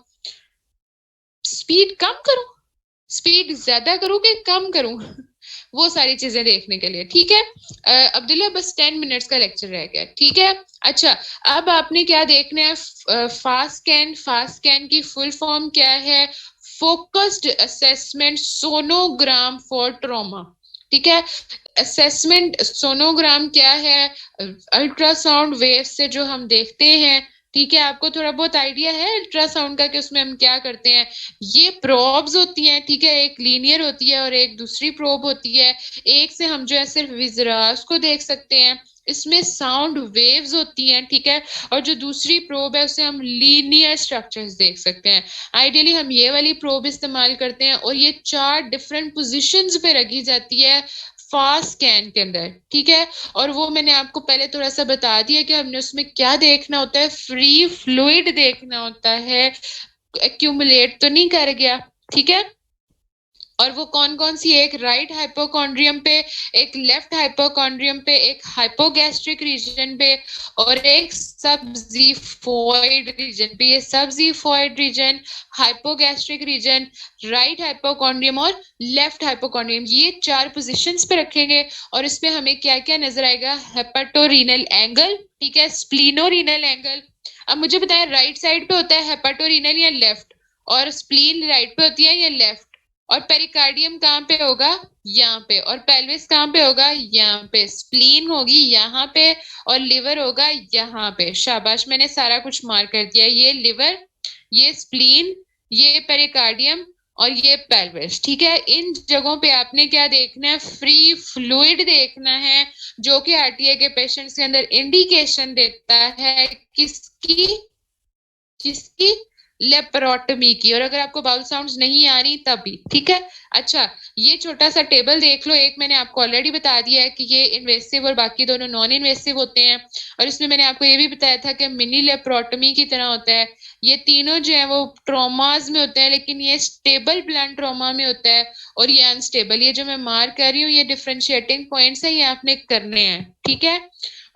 स्पीड कम करूं, स्पीड ज्यादा करूं कि कम करूं, वो सारी चीजें देखने के लिए। ठीक है, अब्दुल्ला बस 10 मिनट्स का लेक्चर रह गया। ठीक है, अच्छा, अब आपने क्या देखना है, फास्ट स्कैन। फास्ट स्कैन की फुल फॉर्म क्या है, focused assessment sonogram for trauma. ठीक है, असेसमेंट सोनोग्राम क्या है, अल्ट्रासाउंड वेव से जो हम देखते हैं। ठीक है, आपको थोड़ा बहुत आइडिया है अल्ट्रासाउंड का कि उसमें हम क्या करते हैं। ये प्रोब्स होती हैं, ठीक है, एक लीनियर होती है और एक दूसरी प्रोब होती है। एक से हम जो है सिर्फ विजरास को देख सकते हैं, इसमें साउंड वेव्स होती हैं। ठीक है, और जो दूसरी प्रोब है उसे हम लीनियर स्ट्रक्चर्स देख सकते हैं। आइडियली हम ये वाली प्रोब इस्तेमाल करते हैं और ये 4 डिफरेंट पोजीशंस पे रखी जाती है फास्ट स्कैन के अंदर। ठीक है, और वो मैंने आपको पहले थोड़ा सा बता दिया कि हमने उसमें क्या देखना होता है, फ्री फ्लूइड देखना होता है, एक्यूमुलेट तो नहीं कर गया। ठीक है, और वो कौन कौन सी, एक राइट हाइपोकॉन्ड्रियम पे, एक लेफ्ट हाइपोकॉन्ड्रियम पे, एक हाइपोगैस्ट्रिक रीजन पे और एक सबजीफॉइड रीजन पे। ये subxiphoid region, hypogastric region, right hypochondrium और लेफ्ट हाइपोकॉन्ड्रियम, ये 4 पोजीशंस पे रखेंगे। और इसमें हमें क्या क्या नजर आएगा, हेपेटोरीनल एंगल, ठीक है, स्प्लीनोरीनल एंगल। अब मुझे बताएं राइट साइड पे होता है हेपेटोरीनल या लेफ्ट, और स्प्लीन राइट पे होती है या लेफ्ट, और पेरिकार्डियम कहाँ पे होगा, यहाँ पे, और पेल्विस कहाँ पे होगा, यहाँ पे, स्प्लीन होगी यहाँ पे और लिवर होगा यहाँ पे। शाबाश, मैंने सारा कुछ मार्क कर दिया, ये लिवर, ये स्प्लीन, ये पेरिकार्डियम और ये पेल्विस। ठीक है, इन जगहों पे आपने क्या देखना है, फ्री फ्लूइड देखना है, जो कि आरटीए के पेशेंट्स के अंदर इंडिकेशन देता है किसकी, किसकी, लेप्रोटमी की। और अगर आपको बाउल साउंड्स नहीं आ रही तब भी, ठीक है। अच्छा, ये छोटा सा टेबल देख लो, एक मैंने आपको ऑलरेडी बता दिया है कि ये इन्वेसिव और बाकी दोनों नॉन इन्वेसिव होते हैं। और इसमें मैंने आपको ये भी बताया था कि मिनी लेप्रोटमी की तरह होता है। ये तीनों जो है वो ट्रॉमाज में होते हैं, लेकिन ये स्टेबल ब्लंट ट्रॉमा में होता है और ये अनस्टेबल। ये जो मैं मार्क कर रही हूँ ये डिफरेंशिएटिंग पॉइंट्स है, ये आपने करने हैं, ठीक है।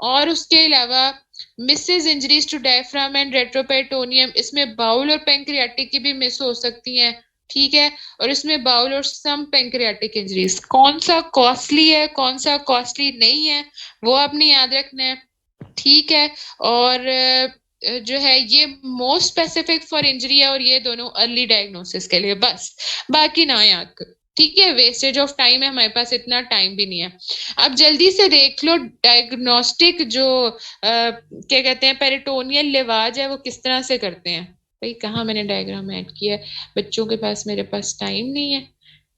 और उसके अलावा misses injuries to diaphragm and retroperitoneum, इसमें बाउल और पेंक्रियाटिक की भी मिस हो सकती हैं, ठीक है। और इसमें बाउल और सम पेंक्रियाटिक इंजरीज, कौन सा कॉस्टली है कौन सा कॉस्टली नहीं है वो आपने याद रखना है, ठीक है। और जो है ये मोस्ट स्पेसिफिक फॉर इंजरी है और ये दोनों अर्ली डायग्नोसिस के लिए, बस बाकी ना याद करो, ठीक है। वेस्टेज ऑफ टाइम है, हमारे पास इतना टाइम भी नहीं है। अब जल्दी से देख लो डायग्नोस्टिक जो क्या कहते हैं पेरिटोनियल लिवाज है वो किस तरह से करते हैं। भाई कहाँ मैंने डायग्राम ऐड किया है, बच्चों के पास मेरे पास टाइम नहीं है,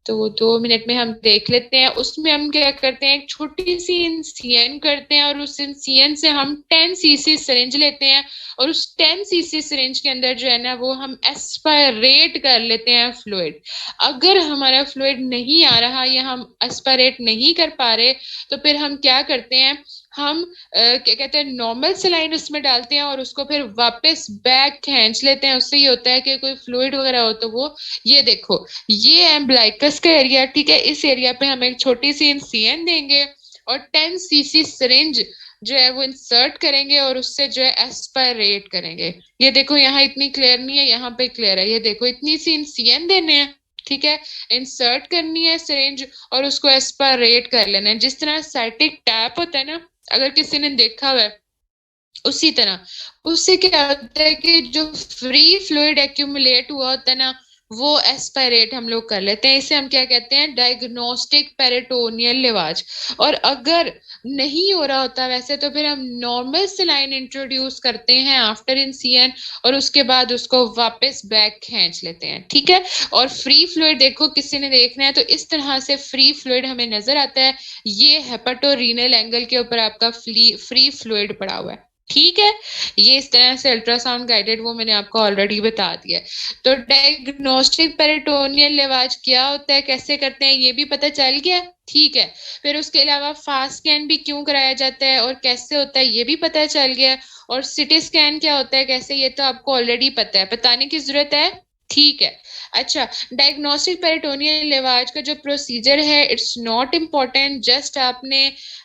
तो 2 मिनट में हम देख लेते हैं। उसमें हम क्या करते हैं, एक छोटी सी इंसियन करते हैं और उस इंसियन से हम 10 cc सिरिंज लेते हैं और उस 10 cc सिरिंज के अंदर जो है ना वो हम एस्पायरेट कर लेते हैं फ्लूइड। अगर हमारा फ्लूइड नहीं आ रहा या हम एस्पायरेट नहीं कर पा रहे तो फिर हम क्या करते हैं, हम क्या कहते हैं नॉर्मल सलाइन उसमें डालते हैं और उसको फिर वापस बैक खींच लेते हैं। उससे ये होता है कि कोई फ्लूइड वगैरह हो तो वो, ये देखो ये एम्ब्लाइकस का एरिया, ठीक है। इस एरिया पे हम एक छोटी सी इंसियन देंगे और 10 cc सिरिंज जो है वो इंसर्ट करेंगे और उससे जो है एस्पायरेट करेंगे। ये देखो यहाँ इतनी क्लियर नहीं है, यहाँ पे क्लियर है। ये देखो इतनी सी इंसियन देने हैं, ठीक है। इंसर्ट करनी है सिरिंज और उसको एस्पायरेट कर लेना है, जिस तरह साइटिक टैप होता है ना, अगर किसी ने देखा हुआ है उसी तरह। उससे क्या होता है कि जो फ्री फ्लूइड एक्यूमुलेट हुआ होता है ना वो एस्पायरेट हम लोग कर लेते हैं। इसे हम क्या कहते हैं, डायग्नोस्टिक पेरिटोनियल लिवाज। और अगर नहीं हो रहा होता वैसे तो फिर हम नॉर्मल सलाइन इंट्रोड्यूस करते हैं आफ्टर इंसियन और उसके बाद उसको वापस बैक खींच लेते हैं, ठीक है। और फ्री फ्लूइड देखो किसी ने देखना है तो इस तरह से फ्री फ्लूइड हमें नजर आता है। ये हेपेटोरीनल एंगल के ऊपर आपका फ्री फ्लूइड पड़ा हुआ है, ठीक है। ये इस तरह से अल्ट्रासाउंड गाइडेड वो मैंने आपको ऑलरेडी बता दिया है। तो डायग्नोस्टिक पेरिटोनियल लिवाज क्या होता है, कैसे करते हैं, ये भी पता चल गया, ठीक है। फिर उसके अलावा फास्ट स्कैन भी क्यों कराया जाता है और कैसे होता है ये भी पता चल गया। और सिटी स्कैन क्या होता है कैसे, ये तो आपको ऑलरेडी पता है, बताने की जरूरत है, ठीक है। अच्छा, डायग्नोस्टिक पेरिटोनियल लिवाज का जो प्रोसीजर है इट्स नॉट इम्पोर्टेंट, जस्ट आपने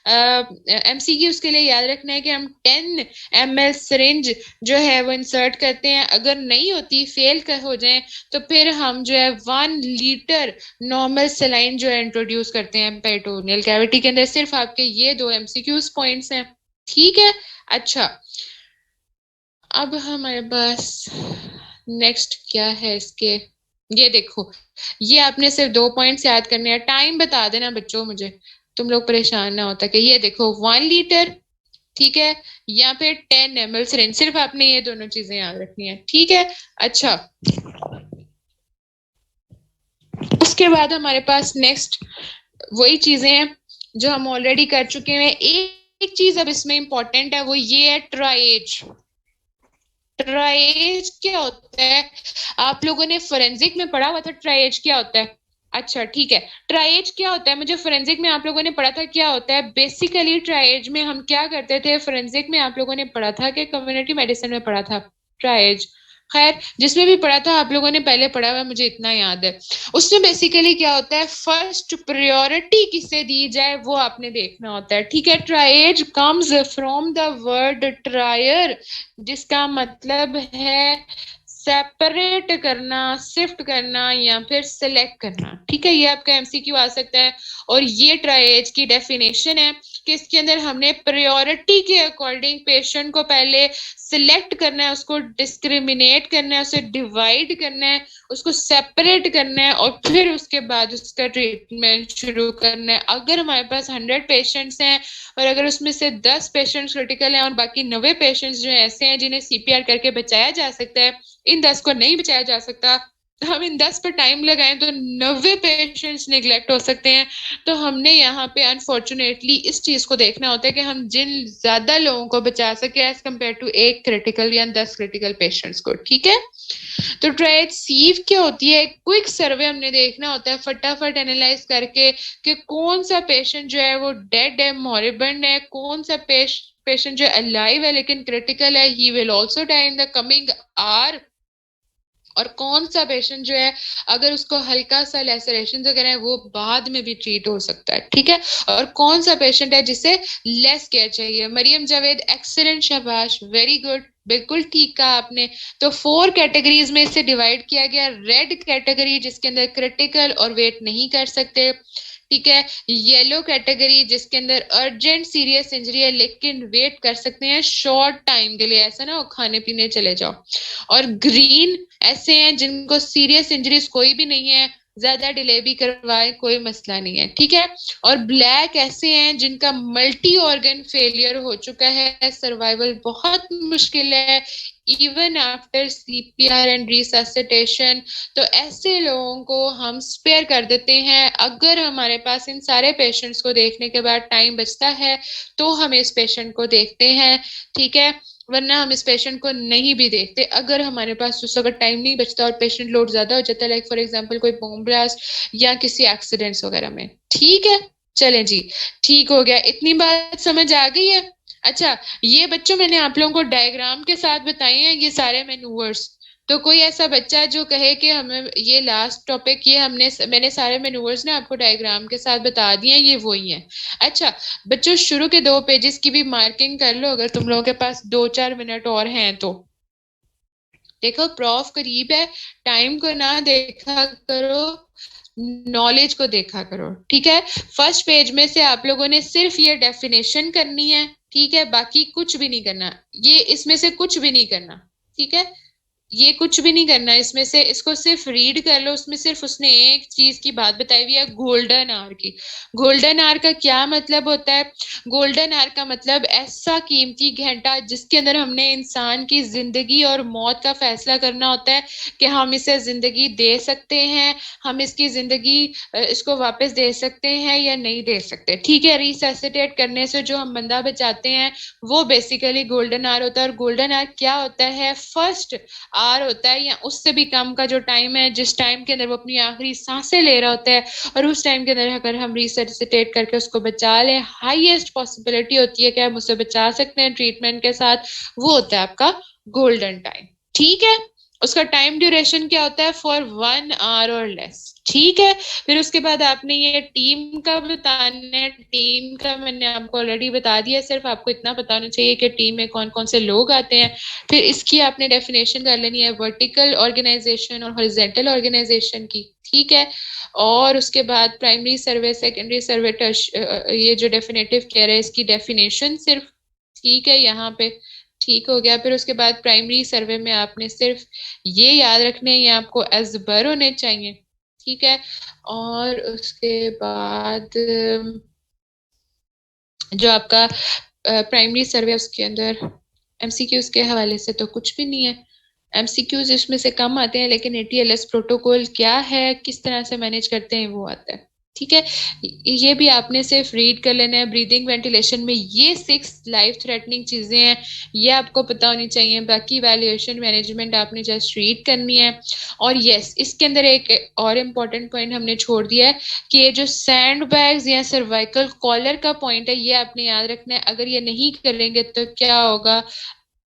एमसीक्यू उसके लिए याद रखना है कि हम 10 ml सिरिंज जो है वो इंसर्ट करते हैं। अगर नहीं होती, फेल कर हो जाए तो फिर हम जो है 1 लीटर नॉर्मल सलाइन जो है इंट्रोड्यूस करते हैं पेरिटोनियल कैविटी के अंदर। सिर्फ आपके ये 2 एमसीक्यूज पॉइंट्स हैं, ठीक है। अच्छा, अब हमारे पास नेक्स्ट क्या है इसके, ये देखो ये आपने सिर्फ 2 पॉइंट्स याद करने हैं। टाइम बता देना बच्चों मुझे, तुम लोग परेशान ना होता कि ये देखो 1 लीटर, ठीक है, या फिर 10 ml सिरिंज, सिर्फ आपने ये दोनों चीजें याद रखनी है, ठीक है। अच्छा, उसके बाद हमारे पास नेक्स्ट वही चीजें हैं जो हम ऑलरेडी कर चुके हैं। एक चीज अब इसमें इंपॉर्टेंट है, वो ये है ट्राइएज। ट्राइएज क्या होता है, आप लोगों ने फोरेंसिक में पढ़ा हुआ था ट्राइएज क्या होता है। अच्छा ठीक है, ट्राइएज क्या होता है, मुझे फोरेंसिक में आप लोगों ने पढ़ा था क्या होता है। बेसिकली ट्राइएज में हम क्या करते थे, फोरेंसिक में आप लोगों ने पढ़ा था कि कम्युनिटी मेडिसिन में पढ़ा था ट्राइएज, खैर जिसमें भी पढ़ा था आप लोगों ने पहले पढ़ा हुआ, मुझे इतना याद है। उसमें बेसिकली क्या होता है, फर्स्ट प्रायोरिटी किसे दी जाए वो आपने देखना होता है, ठीक है। Triage comes from the word trier, जिसका मतलब है सेपरेट करना, शिफ्ट करना या फिर सिलेक्ट करना, ठीक है। ये आपका एमसीक्यू आ सकता है। और ये ट्राइएज की डेफिनेशन है कि इसके अंदर हमने प्रायोरिटी के अकॉर्डिंग पेशेंट को पहले सिलेक्ट करना है, उसको डिस्क्रिमिनेट करना है, उसे डिवाइड करना है, उसको सेपरेट करना है और फिर उसके बाद उसका ट्रीटमेंट शुरू करना है। अगर हमारे पास 100 पेशेंट्स हैं और अगर उसमें से 10 पेशेंट्स क्रिटिकल हैं और बाकी 90 पेशेंट्स जो ऐसे हैं जिन्हें सीपीआर करके बचाया जा सकता है, इन 10 को नहीं बचाया जा सकता, हम इन 10 पर टाइम लगाएं तो 90 पेशेंट्स निगलेक्ट हो सकते हैं। तो हमने यहाँ पे अनफॉर्चुनेटली इस चीज को देखना होता है कि हम जिन ज्यादा लोगों को बचा सके एज कम्पेयर टू एक क्रिटिकल या 10 क्रिटिकल पेशेंट्स को, ठीक है। तो ट्राइड सीव क्या होती है, क्विक सर्वे हमने देखना होता है फटाफट एनालाइज करके कि कौन सा पेशेंट जो है वो डेड है, मॉरिबंड है, कौन सा पेशेंट जो अलाइव है लेकिन क्रिटिकल है, he will also die in the coming hour, और कौन सा पेशेंट जो है अगर उसको हल्का सा लेसरेशन वगैरह है वो बाद में भी ट्रीट हो सकता है, ठीक है। और कौन सा पेशेंट है जिसे लेस केयर चाहिए। मरियम जावेद, एक्सीलेंट, शाबाश, वेरी गुड, बिल्कुल ठीक कहा आपने। तो 4 कैटेगरीज में इसे डिवाइड किया गया। रेड कैटेगरी जिसके अंदर क्रिटिकल और वेट नहीं कर सकते, ठीक है। येलो कैटेगरी जिसके अंदर अर्जेंट सीरियस इंजरी है लेकिन वेट कर सकते हैं शॉर्ट टाइम के लिए, ऐसा ना हो खाने पीने चले जाओ। और ग्रीन ऐसे हैं जिनको सीरियस इंजरीज कोई भी नहीं है, ज्यादा डिले भी करवाए कोई मसला नहीं है, ठीक है। और ब्लैक ऐसे हैं जिनका मल्टी ऑर्गन फेलियर हो चुका है, सर्वाइवल बहुत मुश्किल है even after CPR and resuscitation. तो ऐसे लोगों को हम स्पेयर कर देते हैं। अगर हमारे पास इन सारे पेशेंट्स को देखने के बाद टाइम बचता है तो हम इस पेशेंट को देखते हैं, ठीक है, वरना हम इस पेशेंट को नहीं भी देखते अगर हमारे पास उस वक्त टाइम नहीं बचता और पेशेंट लोड ज्यादा हो जाता है, लाइक फॉर एग्जांपल कोई बॉम्ब ब्लास्ट या किसी एक्सीडेंट्स वगैरह में, ठीक है। चलें जी, ठीक हो गया, इतनी बात समझ आ गई है। अच्छा, ये बच्चों मैंने आप लोगों को डायग्राम के साथ बताए हैं ये सारे मैनूवर्स। तो कोई ऐसा बच्चा जो कहे कि हमें ये लास्ट टॉपिक ये मैंने सारे मैनूवर्स ना आपको डायग्राम के साथ बता दिए हैं, ये वही हैं। अच्छा बच्चों, शुरू के 2 पेजेस की भी मार्किंग कर लो अगर तुम लोगों के पास 2-4 मिनट और हैं तो। देखो प्रॉफ करीब है, टाइम को ना देखा करो, नॉलेज को देखा करो, ठीक है। फर्स्ट पेज में से आप लोगों ने सिर्फ ये डेफिनेशन करनी है, ठीक है, बाकी कुछ भी नहीं करना, ये इसमें से कुछ भी नहीं करना, ठीक है। ये कुछ भी नहीं करना इसमें से, इसको सिर्फ रीड कर लो, उसमें सिर्फ उसने एक चीज की बात बताई हुई है, गोल्डन आवर की। गोल्डन आवर का क्या मतलब होता है? गोल्डन आवर का मतलब ऐसा कीमती घंटा जिसके अंदर हमने इंसान की जिंदगी और मौत का फैसला करना होता है कि हम इसे जिंदगी दे सकते हैं, हम इसकी जिंदगी इसको वापस दे सकते हैं या नहीं दे सकते, ठीक है। रिससिटेट करने से जो हम बंदा बचाते हैं वो बेसिकली गोल्डन आवर होता है। और गोल्डन आवर क्या होता है? फर्स्ट आर होता है या उससे भी कम का जो टाइम है जिस टाइम के अंदर वो अपनी आखिरी सांसें ले रहा होता है, और उस टाइम के अंदर अगर हम रिससिटेट करके उसको बचा लें, हाईएस्ट पॉसिबिलिटी होती है कि हम उसे बचा सकते हैं ट्रीटमेंट के साथ, वो होता है आपका गोल्डन टाइम, ठीक है। उसका टाइम ड्यूरेशन क्या होता है? फॉर 1 आवर और लेस, ठीक है। फिर उसके बाद आपने ये टीम का बताना है, टीम का मैंने आपको ऑलरेडी बता दिया, सिर्फ आपको इतना पता होना चाहिए कि टीम में कौन कौन से लोग आते हैं। फिर इसकी आपने डेफिनेशन कर लेनी है वर्टिकल ऑर्गेनाइजेशन और हॉरिजॉन्टल ऑर्गेनाइजेशन की, ठीक है। और उसके बाद प्राइमरी सर्वे, सेकेंडरी सर्वे, ये जो डेफिनेटिव केयर है इसकी डेफिनेशन सिर्फ, ठीक है, यहाँ पे ठीक हो गया। फिर उसके बाद प्राइमरी सर्वे में आपने सिर्फ ये याद रखने, ये आपको अजबर होने चाहिए, ठीक है। और उसके बाद जो आपका प्राइमरी सर्वे उसके अंदर एमसीक्यूज के हवाले से तो कुछ भी नहीं है, एमसीक्यूज इसमें से कम आते हैं, लेकिन एटीएलएस प्रोटोकॉल क्या है, किस तरह से मैनेज करते हैं वो आता है, ठीक है। ये भी आपने सिर्फ रीड कर लेना है। ब्रीदिंग वेंटिलेशन में ये 6 लाइफ थ्रेटनिंग चीजें हैं, ये आपको पता होनी चाहिए। बाकी वैल्यूएशन मैनेजमेंट आपने जस्ट रीड करनी है। और यस, इसके अंदर एक और इम्पोर्टेंट पॉइंट हमने छोड़ दिया है कि ये जो सैंड बैग्स या सर्वाइकल कॉलर का पॉइंट है ये आपने याद रखना है। अगर ये नहीं करेंगे तो क्या होगा?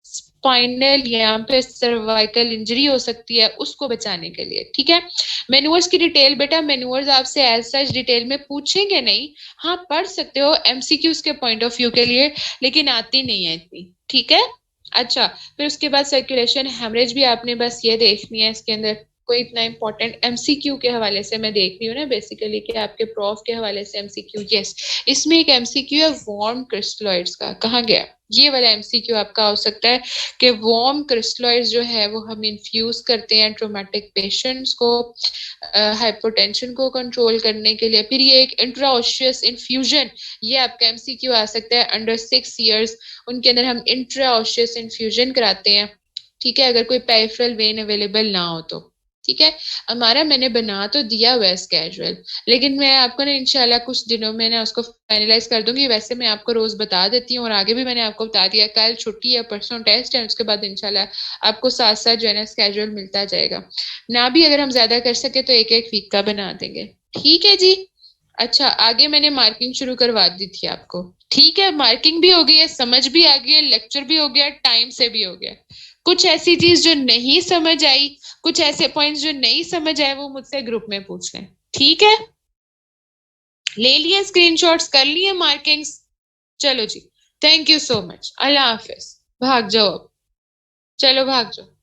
स्पाइनल या पे सर्वाइकल इंजरी हो सकती है, उसको बचाने के लिए, ठीक है। मेन्यूअर्स की डिटेल, बेटा मेन्यूअर्स आपसे एज सच डिटेल में पूछेंगे नहीं, हाँ पढ़ सकते हो एमसीक्यूज के पॉइंट ऑफ व्यू के लिए, लेकिन आती नहीं है इतनी, ठीक है। अच्छा, फिर उसके बाद सर्कुलेशन हेमरेज भी आपने बस ये देखनी है। इसके अंदर कोई इतना इंपॉर्टेंट एमसीक्यू के हवाले से मैं देख रही हूँ ना बेसिकली कि आपके प्रॉफ के हवाले से एमसीक्यू, यस, इसमें एक एमसीक्यू है वार्म क्रिस्टलॉइड्स का, कहाँ गया ये वाला एमसीक्यू आपका हो सकता है कि वार्म क्रिस्टलॉइड्स जो है वो हम इन्फ्यूज करते हैं ट्रोमेटिक पेशेंट्स को हाइपोटेंशन को कंट्रोल करने के लिए। फिर ये एक इंट्राओशियस इन्फ्यूजन, ये आपका एमसीक्यू आ सकता है अंडर 6 इयर्स, उनके अंदर हम इंट्राओशियस इन्फ्यूजन कराते हैं, ठीक है, अगर कोई पेरिफेरल वेन अवेलेबल ना हो तो, ठीक है। हमारा मैंने बना तो दिया हुआ है स्केड्यूल, लेकिन मैं आपको ना इंशाल्लाह कुछ दिनों में ना उसको फाइनलाइज कर दूंगी। वैसे मैं आपको रोज बता देती हूँ, और आगे भी मैंने आपको बता दिया, कल छुट्टी है, परसों टेस्ट है, उसके बाद इंशाल्लाह आपको साथ साथ जो है ना स्केड्यूल मिलता जाएगा। ना भी अगर हम ज्यादा कर सके तो एक एक वीक का बना देंगे। ठीक है जी। अच्छा, आगे मैंने मार्किंग शुरू करवा दी थी आपको। ठीक है, मार्किंग भी हो गई है, समझ भी आ गई है, लेक्चर भी हो गया, टाइम से भी हो गया। कुछ ऐसी चीज जो नहीं समझ आई, कुछ ऐसे पॉइंट्स जो नहीं समझ आए, वो मुझसे ग्रुप में पूछ लें। ठीक है, ले लिए स्क्रीनशॉट्स, कर लिए मार्किंग्स। चलो जी, थैंक यू सो मच, अल्लाह हाफिज। भाग जाओ अब, चलो भाग जाओ।